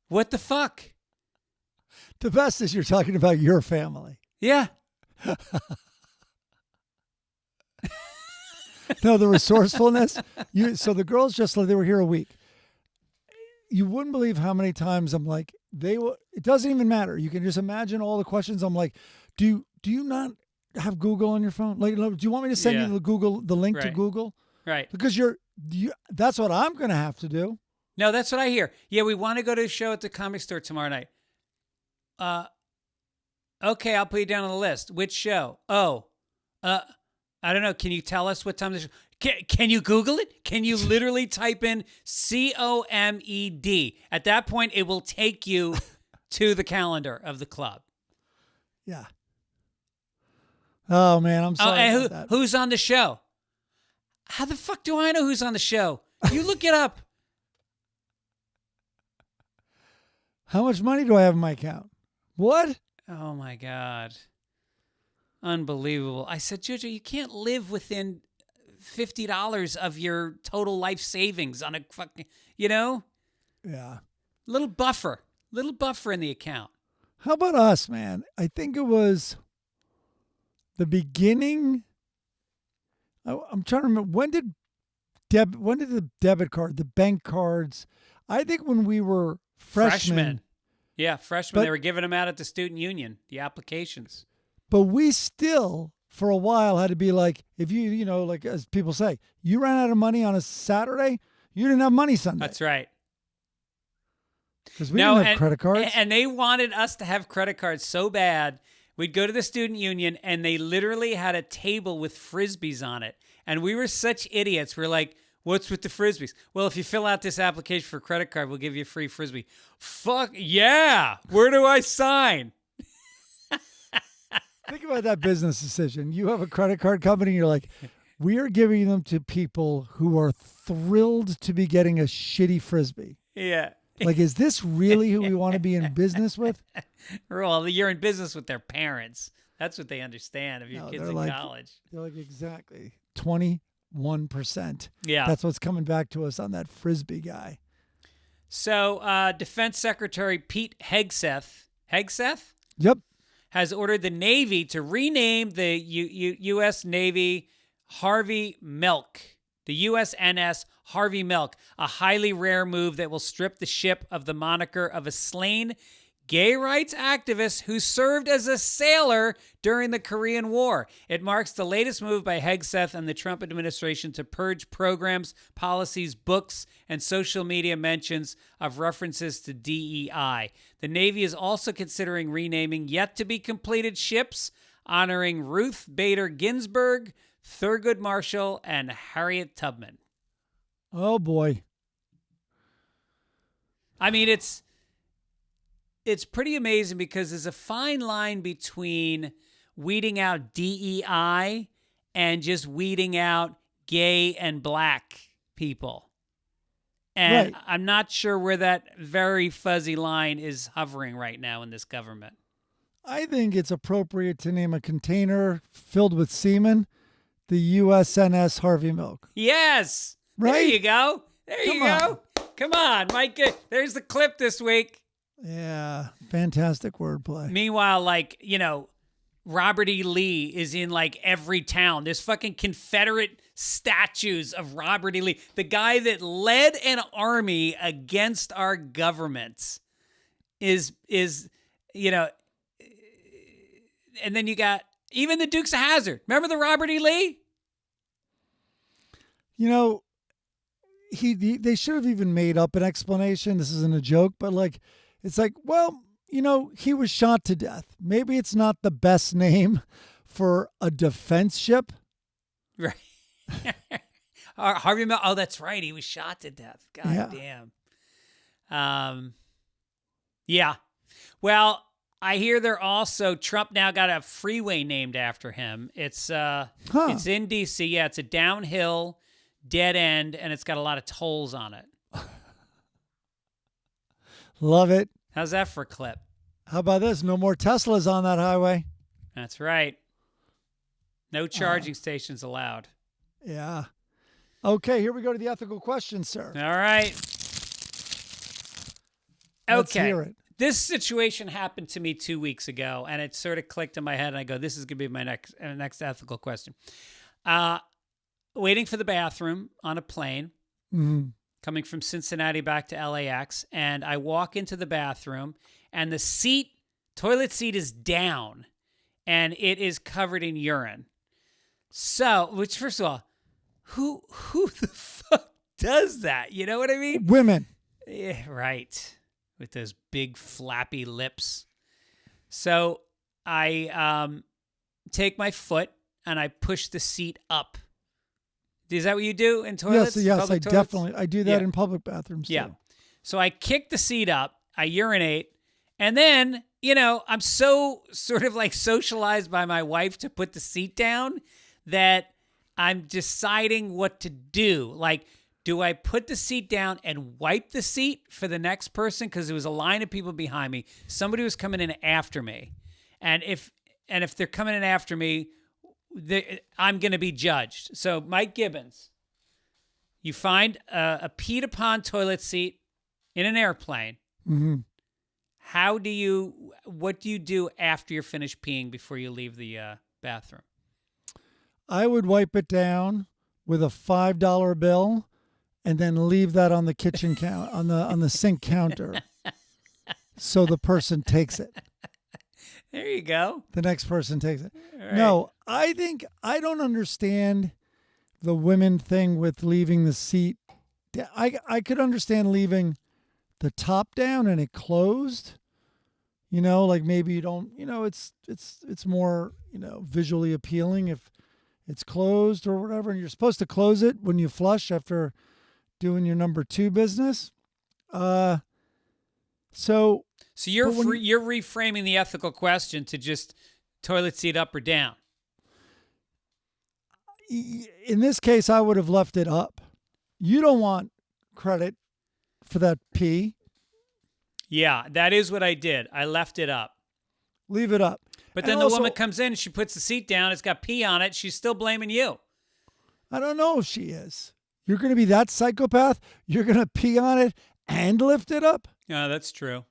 B: What the fuck?
C: The best is you're talking about your family.
B: Yeah.
C: No, the resourcefulness. So the girls they were here a week. You wouldn't believe how many times I'm like, it doesn't even matter. You can just imagine all the questions. I'm like, do you not have Google on your phone? Like, do you want me to send you the link to Google?
B: Right.
C: Because that's what I'm going to have to do.
B: No, that's what I hear. Yeah, we want to go to a show at the Comedy Store tomorrow night. Okay, I'll put you down on the list. Which show? Oh, I don't know. Can you tell us what time the show? Can you Google it? Can you literally type in COMED? At that point, it will take you to the calendar of the club.
C: Yeah. Oh, man, I'm sorry about that.
B: Who's on the show? How the fuck do I know who's on the show? You look it up.
C: How much money do I have in my account? What?
B: Oh, my God. Unbelievable. I said, JoJo, you can't live within $50 of your total life savings on a fucking,
C: Yeah.
B: Little buffer in the account.
C: How about us, man? I think it was the beginning. I'm trying to remember. When did the debit card, the bank cards? I think when we were freshmen.
B: Yeah, freshmen. They were giving them out at the student union, the applications.
C: But we still, for a while, had to be like, if you like as people say, you ran out of money on a Saturday, you didn't have money Sunday.
B: That's right.
C: Because we didn't have credit cards.
B: And they wanted us to have credit cards so bad. We'd go to the student union, and they literally had a table with Frisbees on it. And we were such idiots. We're like, what's with the Frisbees? Well, if you fill out this application for a credit card, we'll give you a free Frisbee. Fuck, yeah. Where do I sign?
C: Think about that business decision. You have a credit card company, and you're like, we are giving them to people who are thrilled to be getting a shitty Frisbee.
B: Yeah.
C: Like, is this really who we want to be in business with?
B: Well, you're in business with their parents. That's what they understand if your kid's in college.
C: They're like, exactly. 21%.
B: Yeah.
C: That's what's coming back to us on that Frisbee guy.
B: So, Defense Secretary Pete Hegseth?
C: Yep.
B: Has ordered the Navy to rename the U.S. Navy Harvey Milk, the USNS Harvey Milk, a highly rare move that will strip the ship of the moniker of a slain gay rights activist who served as a sailor during the Korean War. It marks the latest move by Hegseth and the Trump administration to purge programs, policies, books, and social media mentions of references to DEI. The Navy is also considering renaming yet-to-be-completed ships, honoring Ruth Bader Ginsburg, Thurgood Marshall, and Harriet Tubman.
C: Oh, boy.
B: I mean, it's pretty amazing because there's a fine line between weeding out DEI and just weeding out gay and black people. And
C: right.
B: I'm not sure where that very fuzzy line is hovering right now in this government.
C: I think it's appropriate to name a container filled with semen the USNS Harvey Milk.
B: Yes.
C: Right?
B: There you go. There you go. Come on, Mike. There's the clip this week.
C: Yeah. Fantastic wordplay.
B: Meanwhile, like, Robert E. Lee is in like every town. There's fucking Confederate statues of Robert E. Lee, the guy that led an army against our government. And then you got even the Dukes of Hazzard. Remember the Robert E. Lee?
C: They should have even made up an explanation. This isn't a joke, but like, it's like, well, he was shot to death. Maybe it's not the best name for a defense ship.
B: Right. Harvey, oh, that's right. He was shot to death. God damn. Yeah. Well, I hear Trump now got a freeway named after him. It's in D.C. Yeah, it's a downhill dead end, and it's got a lot of tolls on it.
C: Love it.
B: How's that for a clip?
C: How about this? No more Teslas on that highway.
B: That's right. No charging stations allowed.
C: Yeah. Okay, here we go to the ethical question, sir.
B: All right.
C: Let's hear it.
B: This situation happened to me 2 weeks ago, and it sort of clicked in my head, and I go, this is going to be my next ethical question. Waiting for the bathroom on a plane, coming from Cincinnati back to LAX, and I walk into the bathroom, and the toilet seat is down, and it is covered in urine. So, which, first of all, who the fuck does that? You know what I mean?
C: Women.
B: Yeah, right. With those big flappy lips. So I take my foot and I push the seat up. Is that what you do in toilets?
C: Yes, I do that in public bathrooms too.
B: Yeah. So I kick the seat up, I urinate, and then, I'm so sort of like socialized by my wife to put the seat down that I'm deciding what to do. Like, do I put the seat down and wipe the seat for the next person? Because there was a line of people behind me. Somebody was coming in after me. And if they're coming in after me, I'm going to be judged. So, Mike Gibbons, you find a peed upon toilet seat in an airplane.
C: Mm-hmm.
B: What do you do after you're finished peeing before you leave the bathroom?
C: I would wipe it down with a $5 bill and then leave that on the kitchen on the sink counter so the person takes it.
B: There you go.
C: The next person takes it.
B: Right.
C: No, I don't understand the women thing with leaving the seat. I could understand leaving the top down and it closed. Like maybe you don't, it's more, visually appealing if it's closed or whatever, and you're supposed to close it when you flush after doing your number 2 business. So
B: you're reframing the ethical question to just toilet seat up or down.
C: In this case, I would have left it up. You don't want credit for that pee.
B: Yeah, that is what I did. I left it up.
C: Leave it up.
B: But then the woman comes in, she puts the seat down, it's got pee on it, she's still blaming you.
C: I don't know if she is. You're going to be that psychopath? You're going to pee on it and lift it up?
B: Yeah, that's true.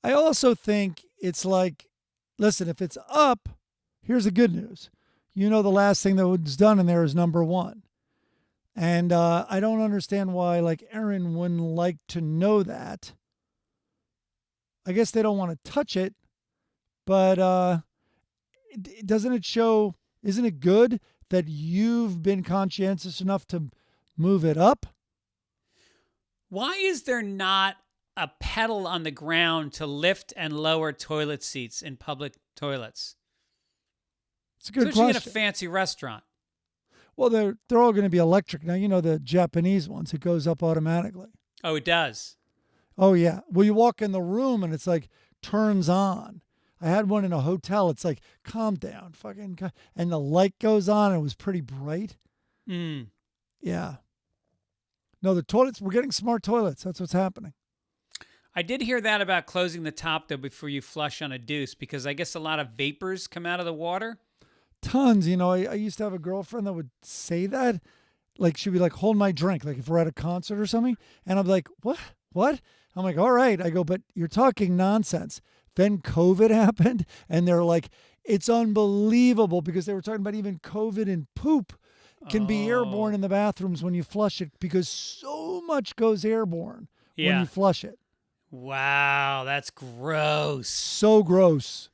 C: I also think it's like, listen, if it's up, here's the good news. The last thing that was done in there is number 1. And I don't understand why, like, Erin wouldn't like to know that. I guess they don't want to touch it, but doesn't it show, isn't it good that you've been conscientious enough to move it up?
B: Why is there not a pedal on the ground to lift and lower toilet seats in public toilets?
C: It's a good
B: Especially
C: question.
B: in a fancy restaurant.
C: Well, they're all going to be electric now. The Japanese ones, it goes up automatically.
B: Oh, it does.
C: Oh yeah. Well, you walk in the room and it's like turns on. I had one in a hotel. It's like, calm down, and the light goes on. And it was pretty bright. Yeah. No, the toilets, we're getting smart toilets. That's what's happening.
B: I did hear that about closing the top, though, before you flush on a deuce, because I guess a lot of vapors come out of the water.
C: Tons. I used to have a girlfriend that would say that. Like, she'd be like, hold my drink. Like, if we're at a concert or something. And I'm like, what? I'm like, all right. I go, but you're talking nonsense. Then COVID happened, and they're like, it's unbelievable because they were talking about even COVID and poop can be airborne in the bathrooms when you flush it because so much goes airborne when you flush it.
B: Wow, that's gross.
C: So gross.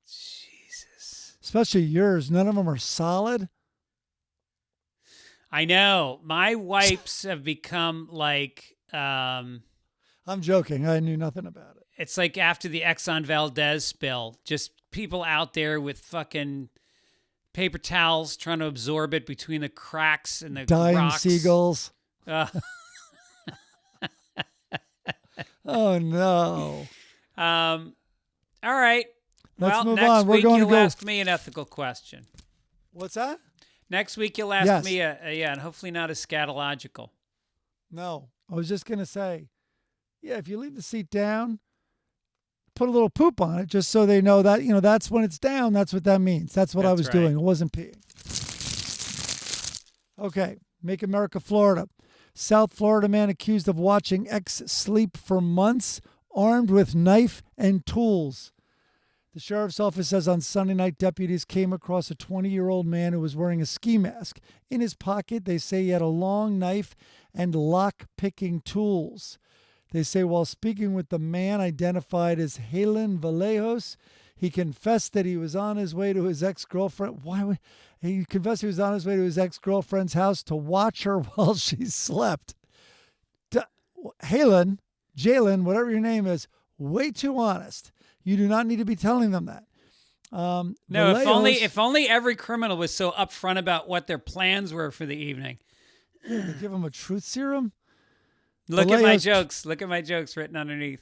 B: Jesus.
C: Especially yours. None of them are solid.
B: I know. My wipes have become like...
C: I'm joking. I knew nothing about it.
B: It's like after the Exxon Valdez spill, just people out there with fucking paper towels trying to absorb it between the cracks and the
C: dying
B: rocks.
C: Seagulls. Oh, no.
B: All right.
C: Let's move
B: next
C: on. We're
B: week
C: going to
B: you'll
C: go.
B: ask me an ethical question.
C: What's that?
B: Next week you'll ask me and hopefully not as scatological.
C: No. I was just going to say, if you leave the seat down, put a little poop on it just so they know that, that's when it's down. That's what that means. That's what I was doing. It wasn't peeing. Okay. Make America Florida. South Florida man accused of watching ex sleep for months, armed with knife and tools. The sheriff's office says on Sunday night, deputies came across a 20-year-old man who was wearing a ski mask. In his pocket, they say he had a long knife and lock-picking tools. They say while speaking with the man identified as Helen Vallejos, he confessed that he was on his way to his ex-girlfriend. He confessed he was on his way to his ex-girlfriend's house to watch her while she slept. Helen, Jalen, whatever your name is, way too honest. You do not need to be telling them that.
B: No,
C: Vallejos,
B: if only every criminal was so upfront about what their plans were for the evening.
C: They give him a truth serum.
B: Look at my jokes. Look at my jokes written underneath.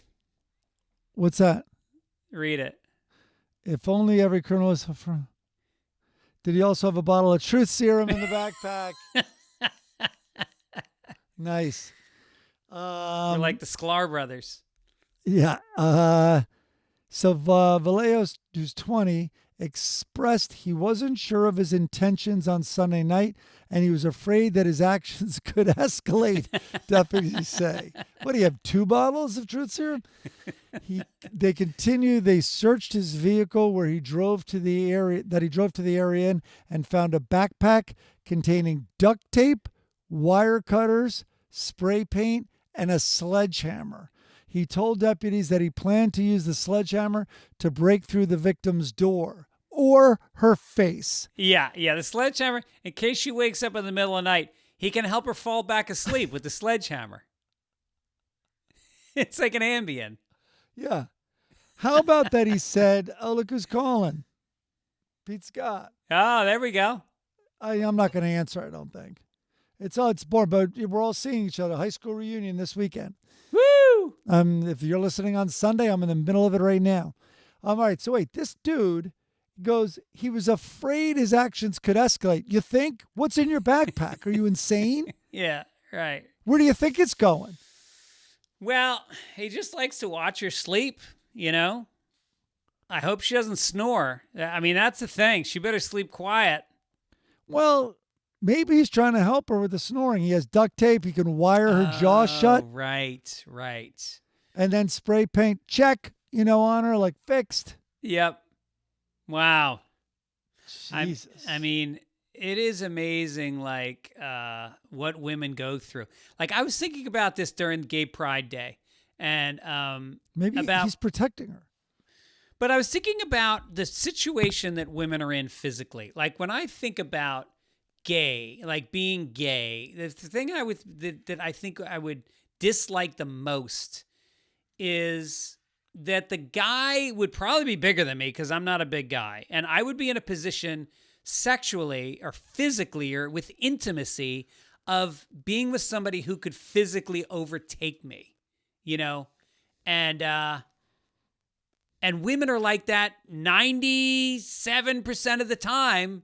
C: What's that?
B: Read it.
C: If only every criminal was upfront. Did he also have a bottle of truth serum in the backpack? Nice.
B: We're like the Sklar brothers.
C: Yeah. So Vallejos, who's 20, expressed he wasn't sure of his intentions on Sunday night, and he was afraid that his actions could escalate, deputies say. What, do you have 2 bottles of truth serum? They searched his vehicle where he drove to the area in and found a backpack containing duct tape, wire cutters, spray paint, and a sledgehammer. He told deputies that he planned to use the sledgehammer to break through the victim's door or her face.
B: Yeah, the sledgehammer, in case she wakes up in the middle of the night, he can help her fall back asleep with the sledgehammer. It's like an Ambien.
C: Yeah. How about that he said, oh, look who's calling. Pete Scott.
B: Oh, there we go.
C: I'm not going to answer, I don't think. It's boring, but we're all seeing each other. High school reunion this weekend.
B: Woo!
C: If you're listening on Sunday, I'm in the middle of it right now. All right, so wait, this dude goes, he was afraid his actions could escalate. You think? What's in your backpack? Are you insane?
B: Yeah, right.
C: Where do you think it's going?
B: Well, he just likes to watch her sleep, I hope she doesn't snore. I mean, that's the thing. She better sleep quiet.
C: Well, maybe he's trying to help her with the snoring. He has duct tape. He can wire her jaw shut.
B: Right.
C: And then spray paint, check, on her, like fixed.
B: Yep. Wow.
C: Jesus.
B: I mean, it is amazing, like, what women go through. Like, I was thinking about this during Gay Pride Day. And
C: maybe he's protecting her.
B: But I was thinking about the situation that women are in physically. Like, when I think about gay, like being gay, the thing that I think I would dislike the most is that the guy would probably be bigger than me because I'm not a big guy. And I would be in a position sexually or physically or with intimacy of being with somebody who could physically overtake me, And women are like that 97% of the time.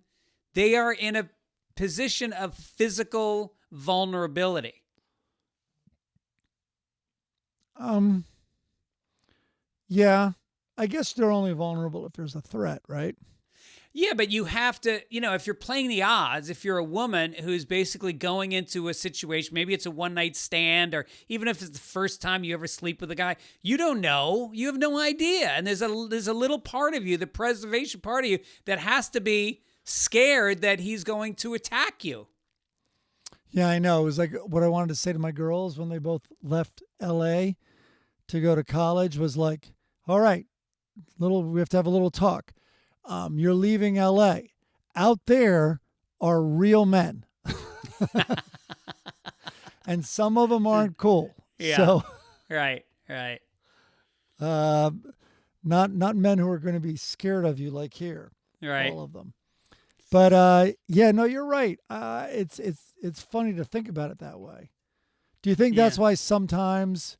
B: They are in a position of physical vulnerability.
C: Yeah, I guess they're only vulnerable if there's a threat, right?
B: Yeah, but you have to, if you're playing the odds, if you're a woman who's basically going into a situation, maybe it's a one-night stand, or even if it's the first time you ever sleep with a guy, you don't know. You have no idea. And there's a little part of you, the preservation part of you, that has to be scared that he's going to attack you.
C: Yeah, I know. It was like what I wanted to say to my girls when they both left L.A. to go to college was like, all right, we have to have a little talk. You're leaving L.A. Out there are real men. And some of them aren't cool.
B: Yeah.
C: So,
B: right.
C: not men who are going to be scared of you like here.
B: Right.
C: All of them. But yeah, no, you're right. It's funny to think about it that way. Do you think that's why sometimes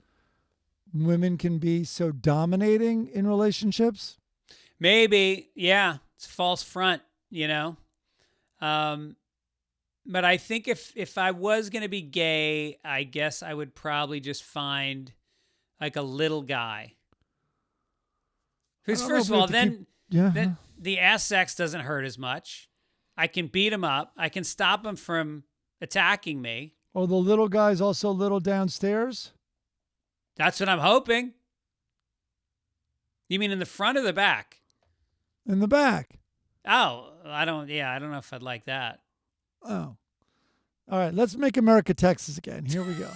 C: women can be so dominating in relationships?
B: Maybe, yeah. It's false front, But I think if I was going to be gay, I guess I would probably just find like a little guy. Because first of all, then the ass sex doesn't hurt as much. I can beat him up. I can stop him from attacking me.
C: Oh, the little guy's also little downstairs?
B: That's what I'm hoping. You mean in the front or the back?
C: In the back.
B: Oh, I don't know if I'd like that.
C: Oh. All right, let's make America Texas again. Here we go.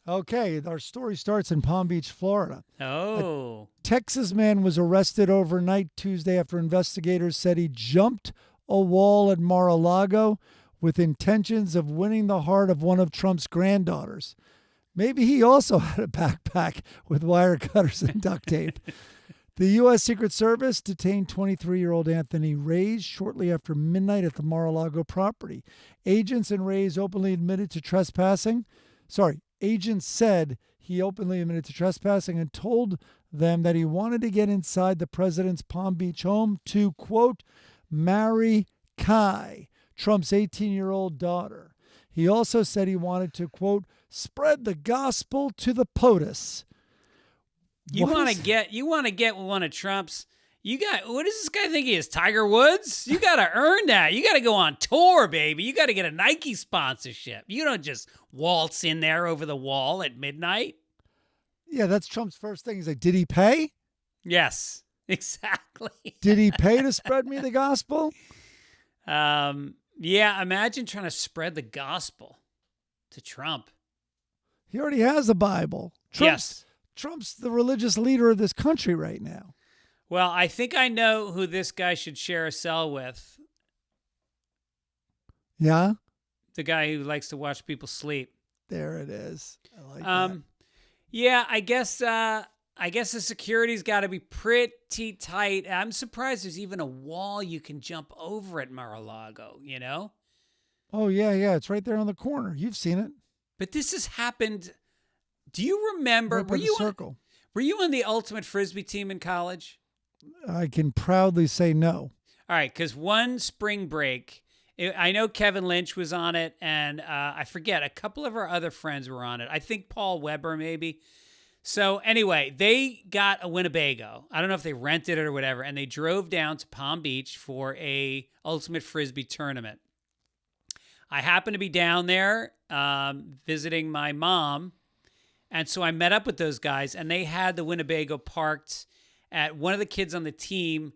C: Okay, our story starts in Palm Beach, Florida.
B: Oh.
C: A Texas man was arrested overnight Tuesday after investigators said he jumped a wall at Mar-a-Lago with intentions of winning the heart of one of Trump's granddaughters. Maybe he also had a backpack with wire cutters and duct tape. The U.S. Secret Service detained 23-year-old Anthony Reyes shortly after midnight at the Mar-a-Lago property. Agents and Reyes openly admitted to trespassing. Agents said he openly admitted to trespassing and told them that he wanted to get inside the president's Palm Beach home to, quote, marry Kai, Trump's 18-year-old daughter. He also said he wanted to, quote, spread the gospel to the POTUS.
B: You want to get one of Trump's. What does this guy think he is, Tiger Woods? You got to earn that. You got to go on tour, baby. You got to get a Nike sponsorship. You don't just waltz in there over the wall at midnight.
C: Yeah, that's Trump's first thing. He's like, did he pay?
B: Yes, exactly.
C: Did he pay to spread me the gospel?
B: Yeah, imagine trying to spread the gospel to Trump.
C: He already has a Bible. Trump's the religious leader of this country right now.
B: Well, I think I know who this guy should share a cell with.
C: Yeah?
B: The guy who likes to watch people sleep.
C: There it is. I like that.
B: Yeah, I guess the security's got to be pretty tight. I'm surprised there's even a wall you can jump over at Mar-a-Lago,
C: Oh, yeah. It's right there on the corner. You've seen it.
B: But this has happened. Do you remember?
C: Right by the circle.
B: Were you on the ultimate Frisbee team in college?
C: I can proudly say no.
B: All right, because one spring break, I know Kevin Lynch was on it, and I forget, a couple of our other friends were on it. I think Paul Weber maybe. So anyway, they got a Winnebago. I don't know if they rented it or whatever, and they drove down to Palm Beach for a ultimate Frisbee tournament. I happened to be down there visiting my mom, and so I met up with those guys, and they had the Winnebago parked at one of the kids on the team.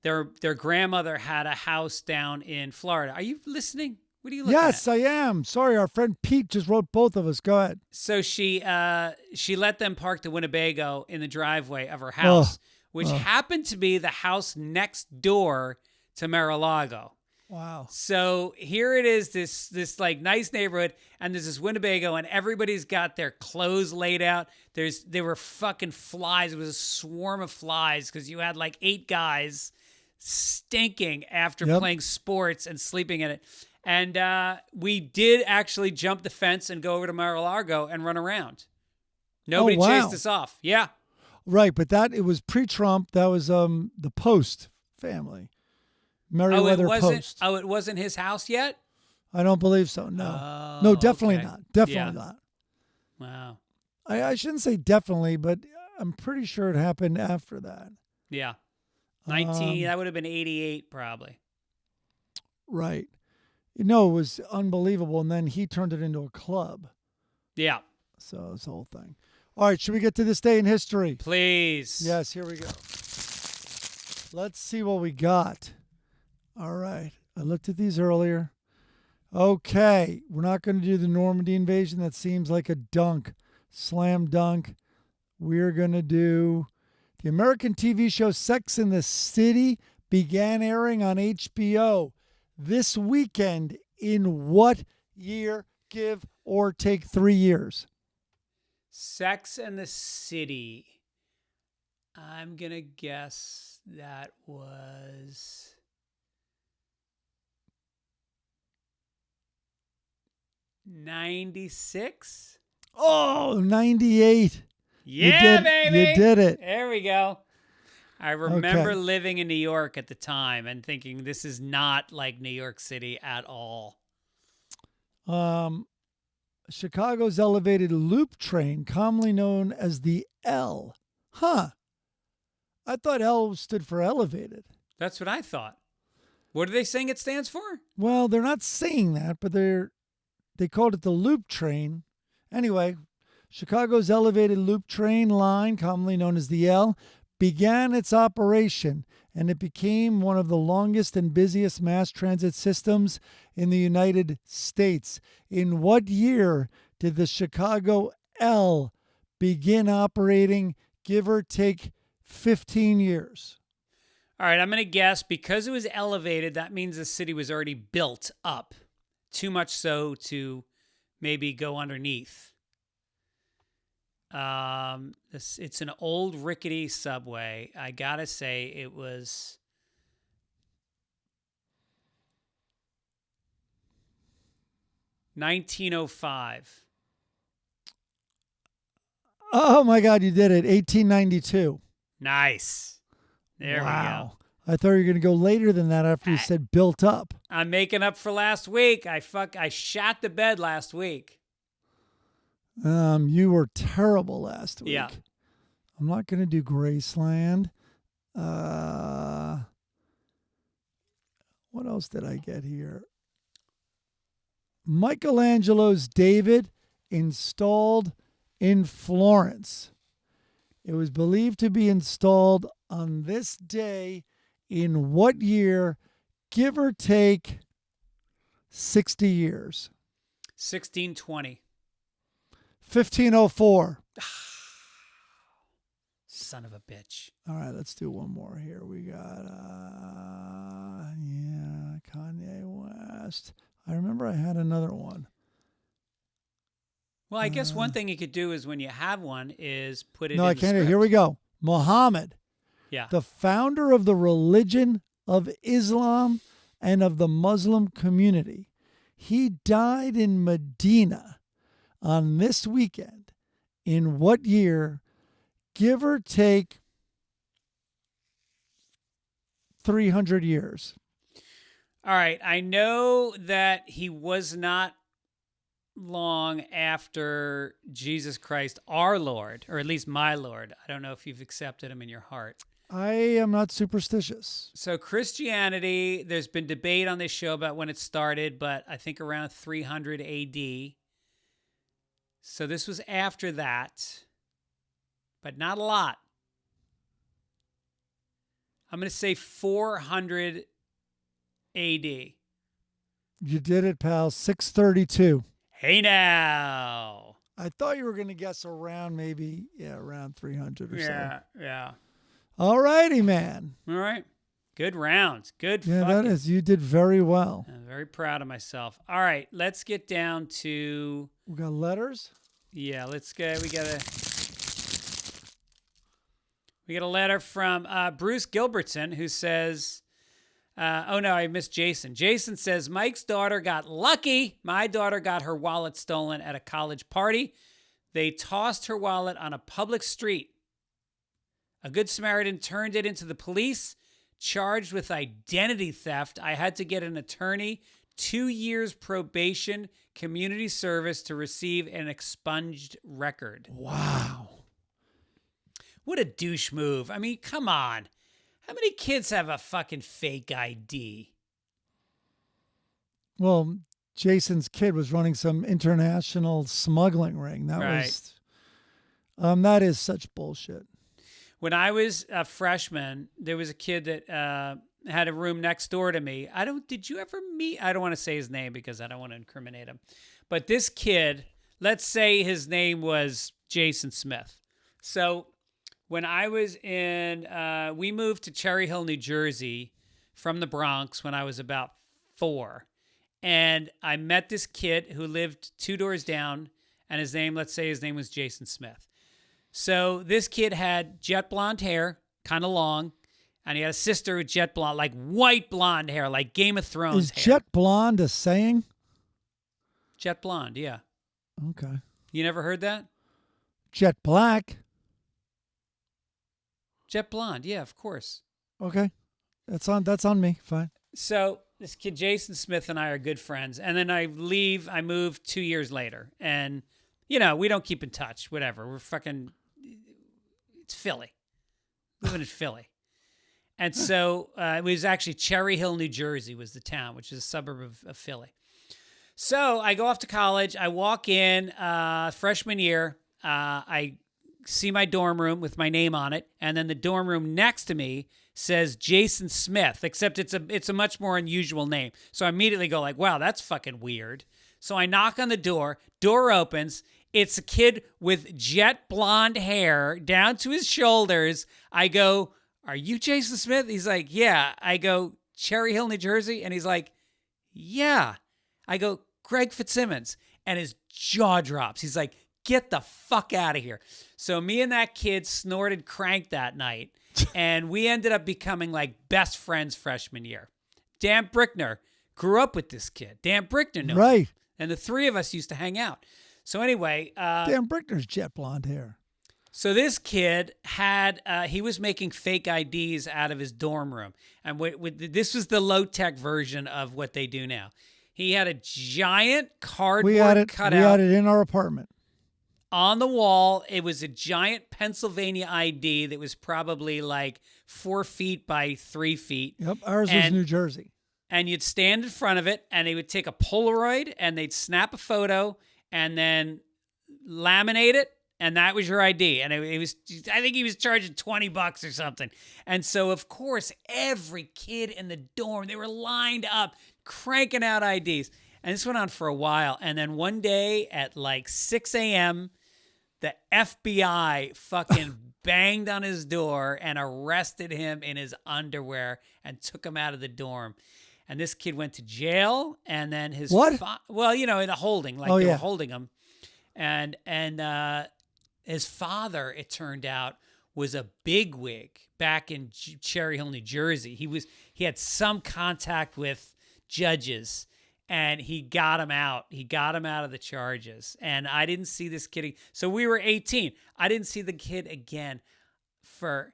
B: Their grandmother had a house down in Florida. Are you listening? What are you looking at?
C: Yes, I am. Sorry, our friend Pete just wrote both of us. Go ahead.
B: So she let them park the Winnebago in the driveway of her house, which happened to be the house next door to Mar-a-Lago.
C: Wow.
B: So here it is, this like nice neighborhood, and there's this Winnebago, and everybody's got their clothes laid out. There were fucking flies. It was a swarm of flies because you had like 8 guys stinking after playing sports and sleeping in it. And we did actually jump the fence and go over to Mar-a-Lago and run around. Nobody chased us off. Yeah.
C: Right, but it was pre-Trump. That was the Post family. Meriwether Post.
B: Oh, it wasn't his house yet?
C: I don't believe so. No. No, definitely not. Definitely not.
B: Wow.
C: I shouldn't say definitely, but I'm pretty sure it happened after that.
B: Yeah. That would have been 88 probably.
C: Right. No, it was unbelievable. And then he turned it into a club.
B: Yeah.
C: So this whole thing. All right, should we get to this day in history?
B: Please.
C: Yes, here we go. Let's see what we got. All right. I looked at these earlier. Okay. We're not going to do the Normandy invasion. That seems like a dunk. Slam dunk. We're going to do the American TV show Sex and the City began airing on HBO this weekend in what year? Give or take 3 years.
B: Sex and the City. I'm going to guess that was 96.
C: Oh, 98.
B: Yeah, baby.
C: You did it.
B: There we go. I remember
C: Okay.
B: living in New York at the time and thinking this is not like New York City at all.
C: Chicago's elevated loop train, commonly known as the L. Huh. I thought L stood for elevated.
B: That's what I thought. What are they saying it stands for?
C: Well, they're not saying that, but they called it the loop train. Anyway, Chicago's elevated loop train line, commonly known as the L, began its operation, and it became one of the longest and busiest mass transit systems in the United States. In what year did the Chicago L begin operating, give or take 15 years?
B: All right, I'm going to guess because it was elevated, that means the city was already built up. Too much so to maybe go underneath. It's an old rickety subway. I got to say it was 1905.
C: Oh my God, you did it. 1892.
B: Nice. There we go.
C: I thought you were going to go later than that after you said built up.
B: I'm making up for last week. I shot the bed last week.
C: You were terrible last week.
B: Yeah.
C: I'm not going to do Graceland. What else did I get here? Michelangelo's David installed in Florence. It was believed to be installed on this day in what year, give or take 60 years?
B: 1620.
C: 1504.
B: Son of a bitch.
C: All right, let's do one more here. We got, Kanye West. I remember I had another one.
B: Well, I guess one thing you could do is when you have one is put it
C: No,
B: in
C: I
B: the
C: can't.
B: script.
C: Here we go. Muhammad,
B: Yeah.
C: the founder of the religion of Islam and of the Muslim community. He died in Medina on this weekend. In what year, give or take 300 years?
B: All right. I know that he was not long after Jesus Christ, our Lord, or at least my Lord. I don't know if you've accepted him in your heart.
C: I am not superstitious.
B: So Christianity, there's been debate on this show about when it started, but I think around 300 AD. So this was after that, but not a lot. I'm going to say 400 AD.
C: You did it, pal. 632.
B: Hey now.
C: I thought you were going to guess around around 300 or so.
B: Yeah.
C: All righty, man.
B: All right. Good round. Good
C: Yeah,
B: fucking.
C: that is. You did very well.
B: I'm very proud of myself. All right, let's get down to
C: We got letters.
B: let's go. We got a letter from Bruce Gilbertson who says, oh no, I missed Jason. Jason says, Mike's daughter got lucky. My daughter got her wallet stolen at a college party. They tossed her wallet on a public street. A good Samaritan turned it into the police, charged with identity theft. I had to get an attorney, 2 years probation, community service to receive an expunged record.
C: Wow.
B: What a douche move. I mean, come on. How many kids have a fucking fake ID?
C: Well, Jason's kid was running some international smuggling ring. That is such bullshit.
B: When I was a freshman, there was a kid that had a room next door to me. Did you ever meet? I don't want to say his name because I don't want to incriminate him. But this kid, let's say his name was Jason Smith. So when I was we moved to Cherry Hill, New Jersey from the Bronx when I was about 4. And I met this kid who lived 2 doors down, and let's say his name was Jason Smith. So this kid had jet blonde hair, kind of long, and he had a sister with jet blonde, like white blonde hair, like Game of Thrones hair.
C: Is jet blonde a saying?
B: Jet blonde, yeah.
C: Okay.
B: You never heard that?
C: Jet black.
B: Jet blonde, yeah, of course.
C: Okay. That's on me. Fine.
B: So this kid, Jason Smith, and I are good friends. And then I move 2 years later. And, we don't keep in touch, whatever. It's Philly. Living in Philly. And so it was actually Cherry Hill, New Jersey was the town, which is a suburb of Philly. So I go off to college. I walk in freshman year. I see my dorm room with my name on it. And then the dorm room next to me says Jason Smith, except it's a much more unusual name. So I immediately go like, wow, that's fucking weird. So I knock on the door. Door opens. It's a kid with jet blonde hair down to his shoulders. I go, are you Jason Smith? He's like, yeah. I go, Cherry Hill, New Jersey? And he's like, yeah. I go, Greg Fitzsimmons. And his jaw drops. He's like, get the fuck out of here. So me and that kid snorted crank that night. And we ended up becoming like best friends freshman year. Dan Brickner grew up with this kid. Dan Brickner knew him.
C: Right.
B: And the three of us used to hang out. So anyway.
C: Dan Brickner's jet blonde hair.
B: So this kid he was making fake IDs out of his dorm room. And this was the low-tech version of what they do now. He had a giant cardboard cutout.
C: We had it in our apartment.
B: On the wall, it was a giant Pennsylvania ID that was probably like 4 feet by 3 feet.
C: Yep, ours was New Jersey.
B: And you'd stand in front of it, and they would take a Polaroid, and they'd snap a photo, and then laminate it, and that was your ID. And it was, I think he was charging $20 or something. And so, of course, every kid in the dorm, they were lined up, cranking out IDs. And this went on for a while. And then one day at like 6 a.m., the FBI fucking banged on his door and arrested him in his underwear and took him out of the dorm. And this kid went to jail. And then his in a holding, like they were holding him. And his father, it turned out, was a bigwig back in Cherry Hill, New Jersey. He had some contact with judges. And he got him out. He got him out of the charges. And I didn't see this kid. So we were 18. I didn't see the kid again for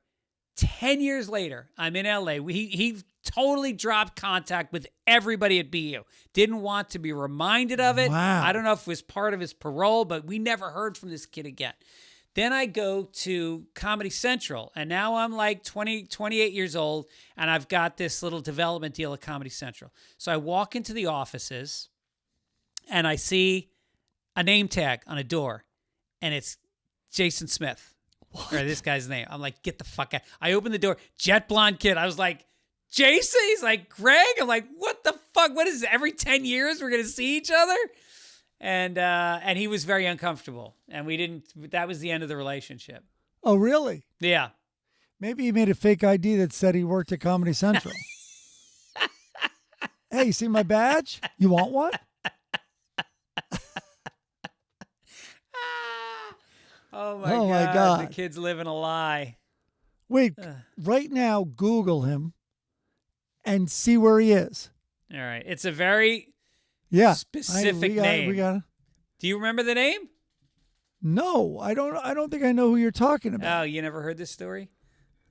B: 10 years later. I'm in LA. He totally dropped contact with everybody at BU. Didn't want to be reminded of it.
C: Wow.
B: I don't know if it was part of his parole, but we never heard from this kid again. Then I go to Comedy Central, and now I'm like 28 years old, and I've got this little development deal at Comedy Central. So I walk into the offices, and I see a name tag on a door, and it's Jason Smith. What? Or this guy's name. I'm like, get the fuck out. I open the door, jet blonde kid. I was like, Jason? He's like, Greg? I'm like, what the fuck? What is it? Every 10 years we're going to see each other? And he was very uncomfortable, and that was the end of the relationship.
C: Oh, really?
B: Yeah.
C: Maybe he made a fake ID that said he worked at Comedy Central. Hey, you see my badge? You want one?
B: Oh my God. The kid's living a lie.
C: Wait, right now, Google him and see where he is.
B: All right. It's a very specific name.
C: We got it.
B: Do you remember the name?
C: No, I don't think I know who you're talking about.
B: Oh, you never heard this story?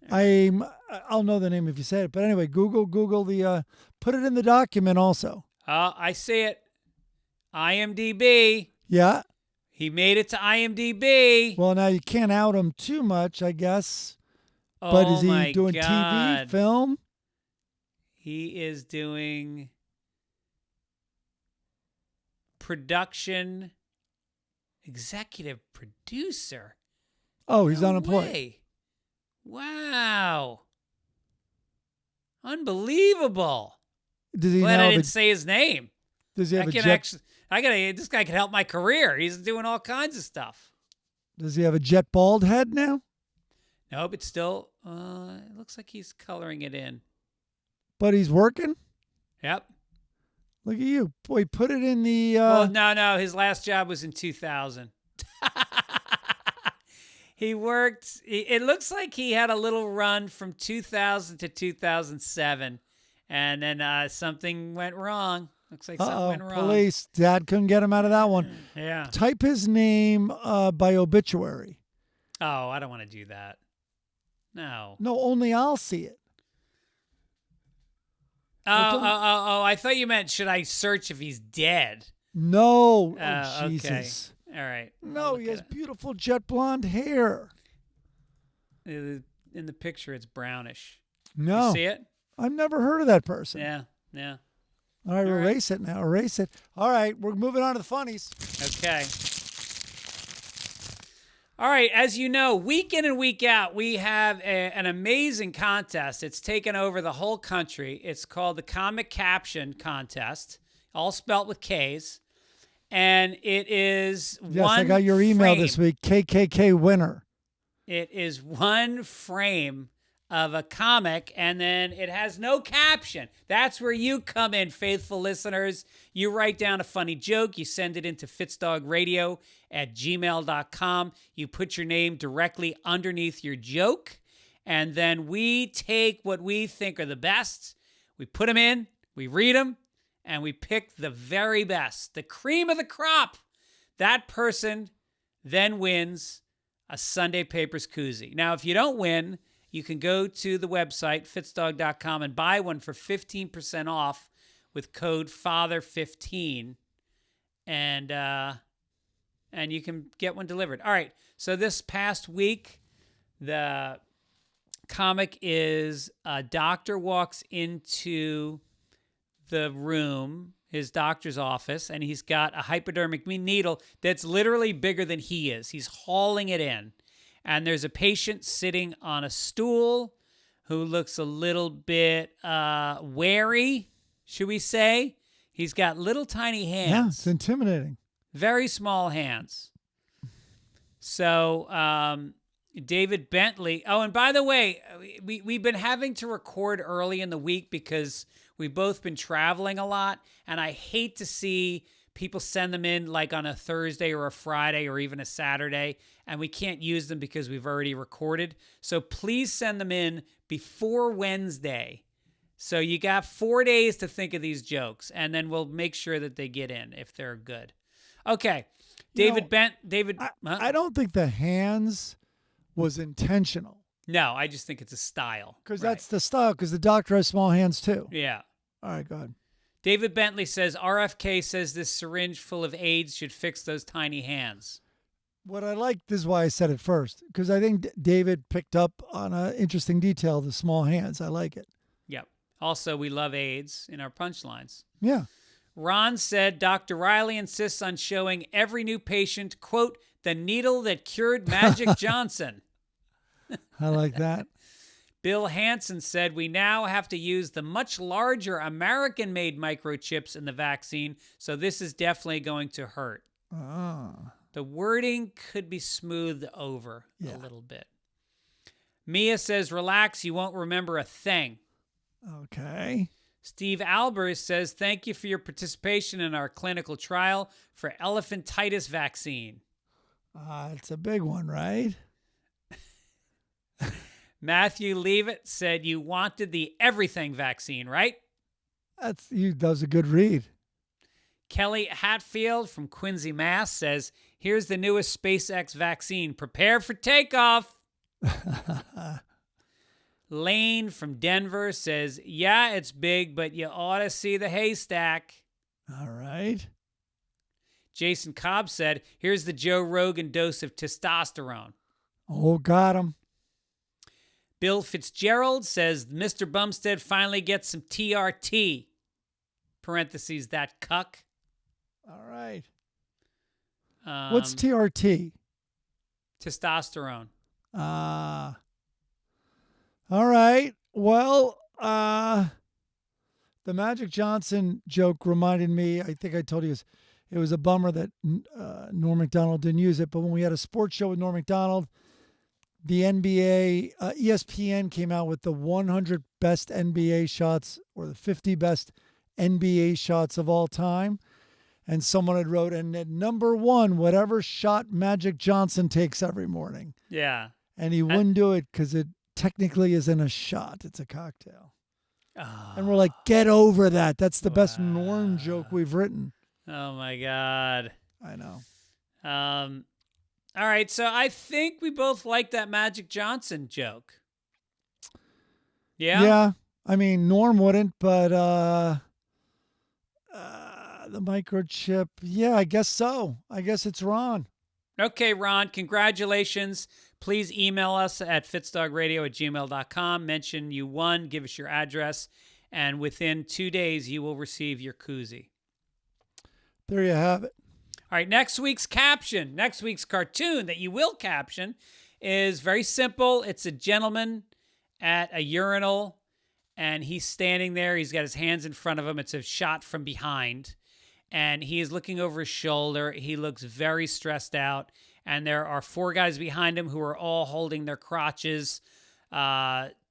C: I'll know the name if you say it. But anyway, Google the put it in the document also.
B: I see it. IMDb.
C: Yeah.
B: He made it to IMDb.
C: Well, now you can't out him too much, I guess. But
B: Oh
C: is he
B: my
C: doing
B: God.
C: TV, film?
B: He is doing production, executive producer.
C: Oh, he's
B: No
C: unemployed.
B: way. Wow. Unbelievable.
C: Does he
B: Glad
C: now
B: I
C: have
B: didn't
C: a,
B: say his name.
C: does he have
B: I
C: a
B: can
C: jet?
B: actually, this guy can help my career. He's doing all kinds of stuff.
C: Does he have a jet bald head now?
B: Nope, it's still, it looks like he's coloring it in.
C: But he's working.
B: Yep.
C: Look at you, boy. Put it in the.
B: Well, no. His last job was in 2000. He worked. It looks like he had a little run from 2000 to 2007, and then something went wrong. Looks like something went wrong.
C: Police. Dad couldn't get him out of that one.
B: Yeah.
C: Type his name by obituary.
B: Oh, I don't want to do that. No.
C: No, only I'll see it.
B: Oh! I thought you meant should I search if he's dead?
C: No.
B: Oh,
C: Oh, Jesus.
B: Okay. All right.
C: No, he has beautiful jet blonde hair.
B: In the picture, it's brownish.
C: No.
B: You see it?
C: I've never heard of that person.
B: Yeah.
C: All right, erase it now. Erase it. All right, we're moving on to the funnies.
B: Okay. All right, as you know, week in and week out, we have an amazing contest. It's taken over the whole country. It's called the Comic Caption Contest, all spelt with K's. And it is
C: Yes, I got your email this week. KKK winner.
B: It is one frame of a comic, and then it has no caption. That's where you come in, faithful listeners. You write down a funny joke. You send it into fitzdogradio@gmail.com. You put your name directly underneath your joke, and then we take what we think are the best. We put them in, we read them, and we pick the very best, the cream of the crop. That person then wins a Sunday Papers koozie. Now, if you don't win, you can go to the website, fitzdog.com, and buy one for 15% off with code FATHER15, and you can get one delivered. All right, so this past week, the comic is a doctor walks into the room, his doctor's office, and he's got a hypodermic needle that's literally bigger than he is. He's hauling it in. And there's a patient sitting on a stool who looks a little bit wary, should we say. He's got little tiny hands.
C: Yeah, it's intimidating.
B: Very small hands. So David Bentley. Oh, and by the way, we've been having to record early in the week because we've both been traveling a lot. And I hate to see people send them in like on a Thursday or a Friday or even a Saturday, and we can't use them because we've already recorded. So please send them in before Wednesday. So you got 4 days to think of these jokes, and then we'll make sure that they get in if they're good. Okay.
C: I don't think the hands was intentional.
B: No, I just think it's a style.
C: Because that's the style, because the doctor has small hands too.
B: Yeah.
C: All right, go ahead.
B: David Bentley says, RFK says this syringe full of AIDS should fix those tiny hands.
C: What I like, this is why I said it first, because I think David picked up on an interesting detail, the small hands. I like it.
B: Yep. Also, we love AIDS in our punchlines.
C: Yeah.
B: Ron said, Dr. Riley insists on showing every new patient, quote, the needle that cured Magic Johnson.
C: I like that.
B: Bill Hansen said, we now have to use the much larger American-made microchips in the vaccine, so this is definitely going to hurt. The wording could be smoothed over a little bit. Mia says, relax, you won't remember a thing.
C: Okay.
B: Steve Albers says, thank you for your participation in our clinical trial for elephantitis vaccine.
C: It's a big one, right?
B: Matthew Leavitt said you wanted the everything vaccine, right?
C: That was a good read.
B: Kelly Hatfield from Quincy, Mass. says, here's the newest SpaceX vaccine. Prepare for takeoff. Lane from Denver says, yeah, it's big, but you ought to see the haystack.
C: All right.
B: Jason Cobb said, here's the Joe Rogan dose of testosterone.
C: Oh, got him.
B: Bill Fitzgerald says Mr. Bumstead finally gets some TRT. Parentheses, that cuck.
C: All right. What's TRT?
B: Testosterone.
C: All right. Well, the Magic Johnson joke reminded me, I think I told you it was a bummer that Norm Macdonald didn't use it, but when we had a sports show with Norm Macdonald, the NBA, ESPN came out with the 100 best NBA shots or the 50 best NBA shots of all time. And someone had wrote, and at number one, whatever shot Magic Johnson takes every morning.
B: Yeah.
C: And he wouldn't do it because it technically isn't a shot. It's a cocktail.
B: Oh,
C: And we're like, get over that. That's the best Norm joke we've written.
B: oh my God.
C: I know.
B: All right, so I think we both like that Magic Johnson joke. Yeah?
C: Yeah. I mean, Norm wouldn't, but the microchip, yeah, I guess so. I guess it's Ron.
B: Okay, Ron, congratulations. Please email us at fitzdogradio@gmail.com. Mention you won, give us your address, and within 2 days, you will receive your koozie.
C: There you have it.
B: All right, next week's caption, next week's cartoon that you will caption is very simple. It's a gentleman at a urinal, and he's standing there. He's got his hands in front of him. It's a shot from behind, and he is looking over his shoulder. He looks very stressed out, and there are 4 guys behind him who are all holding their crotches,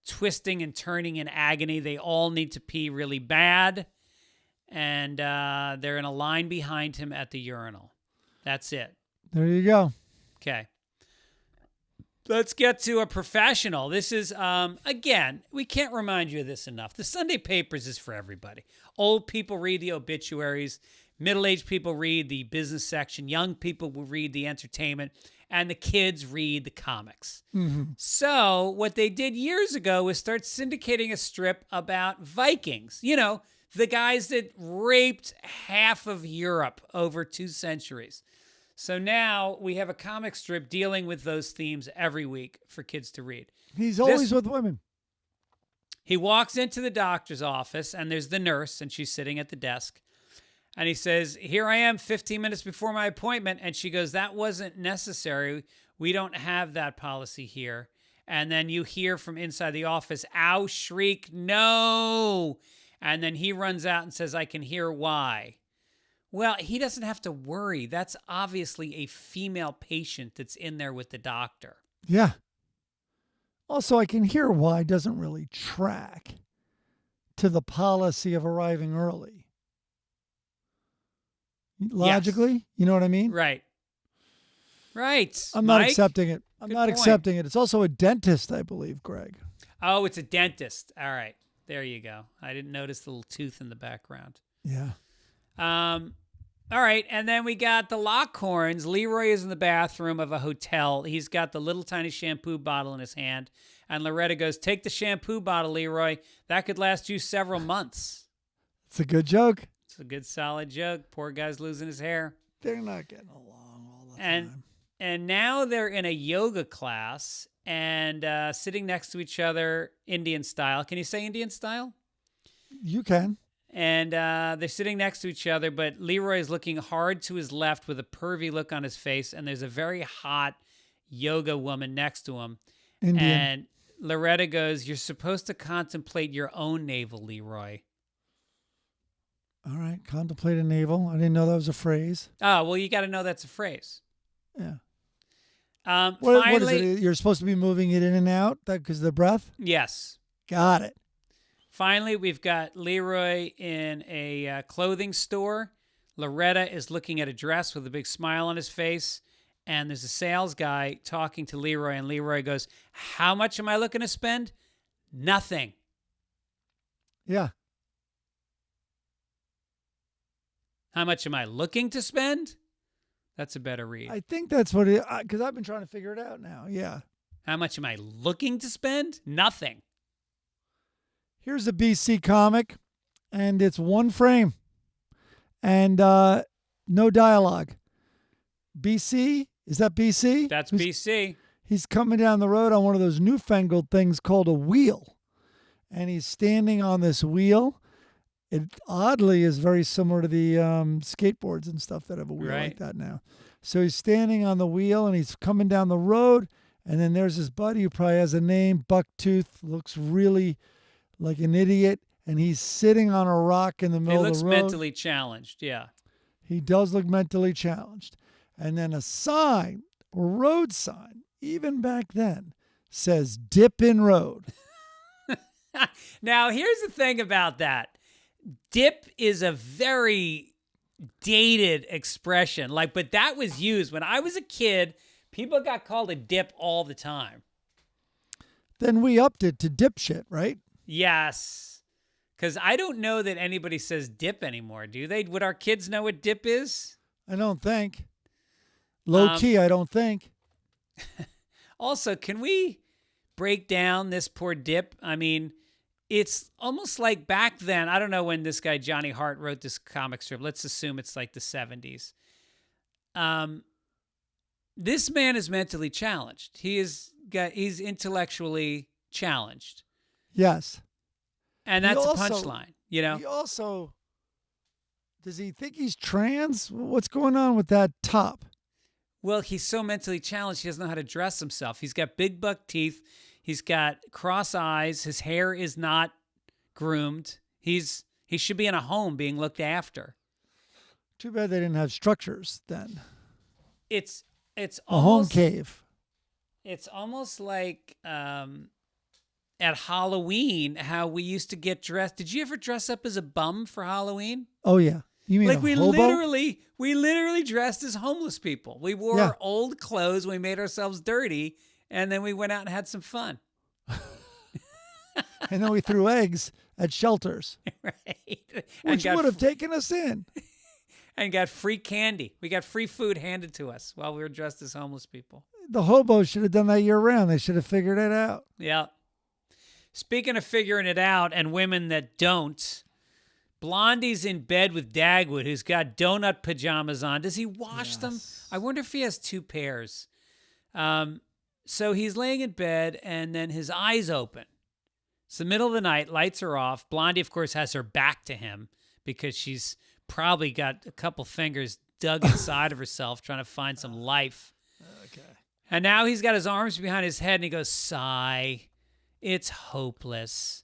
B: twisting and turning in agony. They all need to pee really bad. And they're in a line behind him at the urinal. That's it.
C: There you go.
B: Okay. Let's get to a professional. This is, again, we can't remind you of this enough. The Sunday Papers is for everybody. Old people read the obituaries. Middle-aged people read the business section. Young people will read the entertainment. And the kids read the comics.
C: Mm-hmm.
B: So what they did years ago was start syndicating a strip about Vikings. You know, the guys that raped half of Europe over 2 centuries. So now we have a comic strip dealing with those themes every week for kids to read.
C: He's always with women.
B: He walks into the doctor's office, and there's the nurse, and she's sitting at the desk. And he says, here I am 15 minutes before my appointment. And she goes, that wasn't necessary. We don't have that policy here. And then you hear from inside the office, ow, shriek, no. And then he runs out and says, I can hear why. Well, he doesn't have to worry. That's obviously a female patient that's in there with the doctor.
C: Yeah. Also, I can hear why doesn't really track to the policy of arriving early. Logically, yes. You know what I mean?
B: Right. Right.
C: I'm not accepting it. I'm not accepting it. It's also a dentist, I believe, Greg.
B: Oh, it's a dentist. All right. There you go. I didn't notice the little tooth in the background.
C: Yeah.
B: All right. And then we got the Lockhorns. Leroy is in the bathroom of a hotel. He's got the little tiny shampoo bottle in his hand. And Loretta goes, take the shampoo bottle, Leroy. That could last you several months.
C: It's a good joke.
B: It's a good, solid joke. Poor guy's losing his hair.
C: They're not getting along all the time.
B: And now they're in a yoga class and sitting next to each other, Indian style. Can you say Indian style?
C: You can.
B: And they're sitting next to each other, but Leroy is looking hard to his left with a pervy look on his face, and there's a very hot yoga woman next to him.
C: Indian.
B: And Loretta goes, you're supposed to contemplate your own navel, Leroy.
C: All right, contemplate a navel. I didn't know that was a phrase.
B: Oh, well, you got to know that's a phrase.
C: Yeah.
B: Finally,
C: what is it? You're supposed to be moving it in and out because of the breath?
B: Yes.
C: Got it.
B: Finally, we've got Leroy in a clothing store. Loretta is looking at a dress with a big smile on his face. And there's a sales guy talking to Leroy. And Leroy goes, how much am I looking to spend? Nothing.
C: Yeah.
B: How much am I looking to spend? That's a better read.
C: I think that's what it, because I've been trying to figure it out now. Yeah.
B: How much am I looking to spend? Nothing.
C: Here's a BC comic, and it's one frame, and no dialogue. BC? Is that BC?
B: That's BC.
C: he's coming down the road on one of those newfangled things called a wheel. And he's standing on this wheel. It oddly is very similar to the skateboards and stuff that have a wheel like that now. So he's standing on the wheel and he's coming down the road. And then there's his buddy who probably has a name, Bucktooth, looks really like an idiot. And he's sitting on a rock in the middle of the road.
B: He looks mentally challenged, yeah.
C: He does look mentally challenged. And then a sign, a road sign, even back then, says dip in road.
B: Now, here's the thing about that. Dip is a very dated expression. But that was used when I was a kid. People got called a dip all the time.
C: Then we upped it to dipshit, right?
B: Yes. Because I don't know that anybody says dip anymore, do they? Would our kids know what dip is?
C: I don't think. Low key, I don't think.
B: Also, can we break down this poor dip? I mean, it's almost like back then. I don't know when this guy, Johnny Hart, wrote this comic strip. Let's assume it's like the 70s. This man is mentally challenged. He's intellectually challenged.
C: Yes.
B: And that's a punchline,
C: He also, does he think he's trans? What's going on with that top?
B: Well, he's so mentally challenged, he doesn't know how to dress himself. He's got big buck teeth. He's got cross eyes. His hair is not groomed. He should be in a home being looked after.
C: Too bad they didn't have structures then.
B: It's
C: a
B: almost,
C: home cave.
B: It's almost like at Halloween, how we used to get dressed. Did you ever dress up as a bum for Halloween?
C: Oh yeah. You mean
B: like
C: we
B: literally dressed as homeless people. We wore old clothes, we made ourselves dirty, and then we went out and had some fun.
C: And then we threw eggs at shelters.
B: Right.
C: Which would have taken us in.
B: And got free candy. We got free food handed to us while we were dressed as homeless people.
C: The hobos should have done that year round. They should have figured it out.
B: Yeah. Speaking of figuring it out and women that don't, Blondie's in bed with Dagwood, who's got donut pajamas on. Does he wash them? I wonder if he has two pairs. So he's laying in bed, and then his eyes open. It's the middle of the night. Lights are off. Blondie, of course, has her back to him because she's probably got a couple fingers dug inside of herself trying to find some life.
C: Okay.
B: And now he's got his arms behind his head, and he goes, sigh. It's hopeless.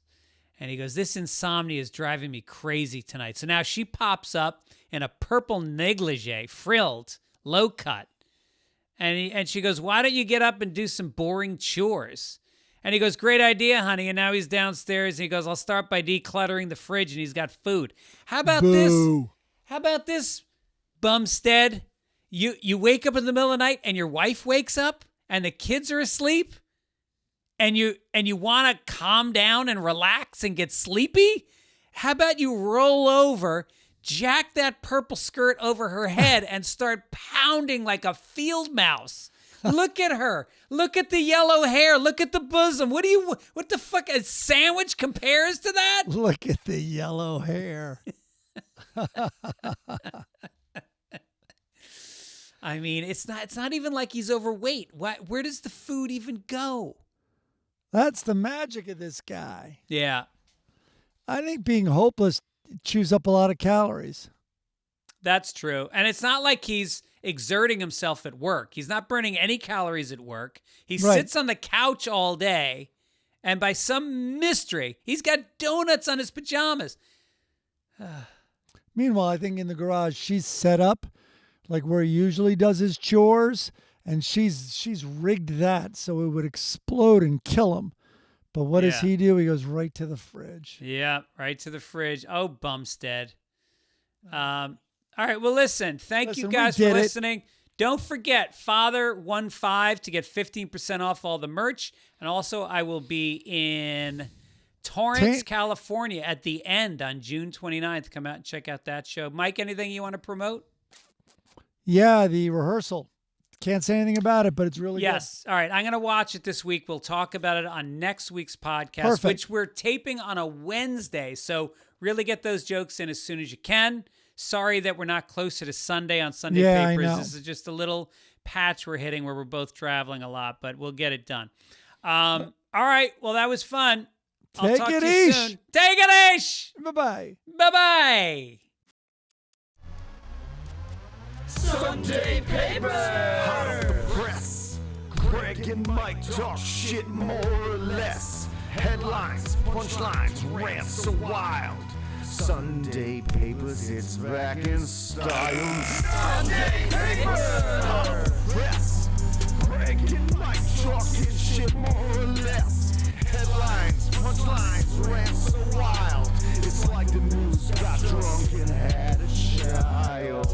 B: And he goes, this insomnia is driving me crazy tonight. So now she pops up in a purple negligee, frilled, low cut. And she goes, why don't you get up and do some boring chores? And he goes, great idea, honey. And now he's downstairs. And he goes, I'll start by decluttering the fridge. And he's got food. How about this? How about this, Bumstead? You wake up in the middle of the night and your wife wakes up and the kids are asleep? And you want to calm down and relax and get sleepy? How about you roll over, jack that purple skirt over her head, and start pounding like a field mouse? Look at her. Look at the yellow hair. Look at the bosom. What the fuck? A sandwich compares to that?
C: Look at the yellow hair.
B: I mean, it's not even like he's overweight. Where does the food even go?
C: That's the magic of this guy.
B: Yeah.
C: I think being hopeless chews up a lot of calories.
B: That's true. And it's not like he's exerting himself at work. He's not burning any calories at work. He sits on the couch all day, and by some mystery, he's got donuts on his pajamas.
C: Meanwhile, I think in the garage, she's set up like where he usually does his chores, and she's rigged that so it would explode and kill him. But what does he do? He goes right to the fridge. Yeah, right to the fridge. Oh, Bumstead. All right, well, listen. Thank you guys for listening. Don't forget, Father15 to get 15% off all the merch. And also, I will be in Torrance, California at the end on June 29th. Come out and check out that show. Mike, anything you want to promote? Yeah, the rehearsal. Can't say anything about it, but it's really good. Yes. All right. I'm going to watch it this week. We'll talk about it on next week's podcast, which we're taping on a Wednesday. So really get those jokes in as soon as you can. Sorry that we're not closer to Sunday on Sunday Papers. This is just a little
B: patch we're hitting where we're both traveling a lot, but we'll get it done. All right. Well, that was fun. I'll talk to you soon. Take it easy.
C: Bye-bye.
B: Bye-bye.
A: Sunday papers, hot off the press. Greg and Mike talk shit more or less. Headlines, punchlines, rants so wild. Sunday papers, it's back in style. Sunday papers, hot off the press. Greg and Mike talking shit more or less. Headlines, punchlines, rants so wild. It's like the news got drunk and had a child.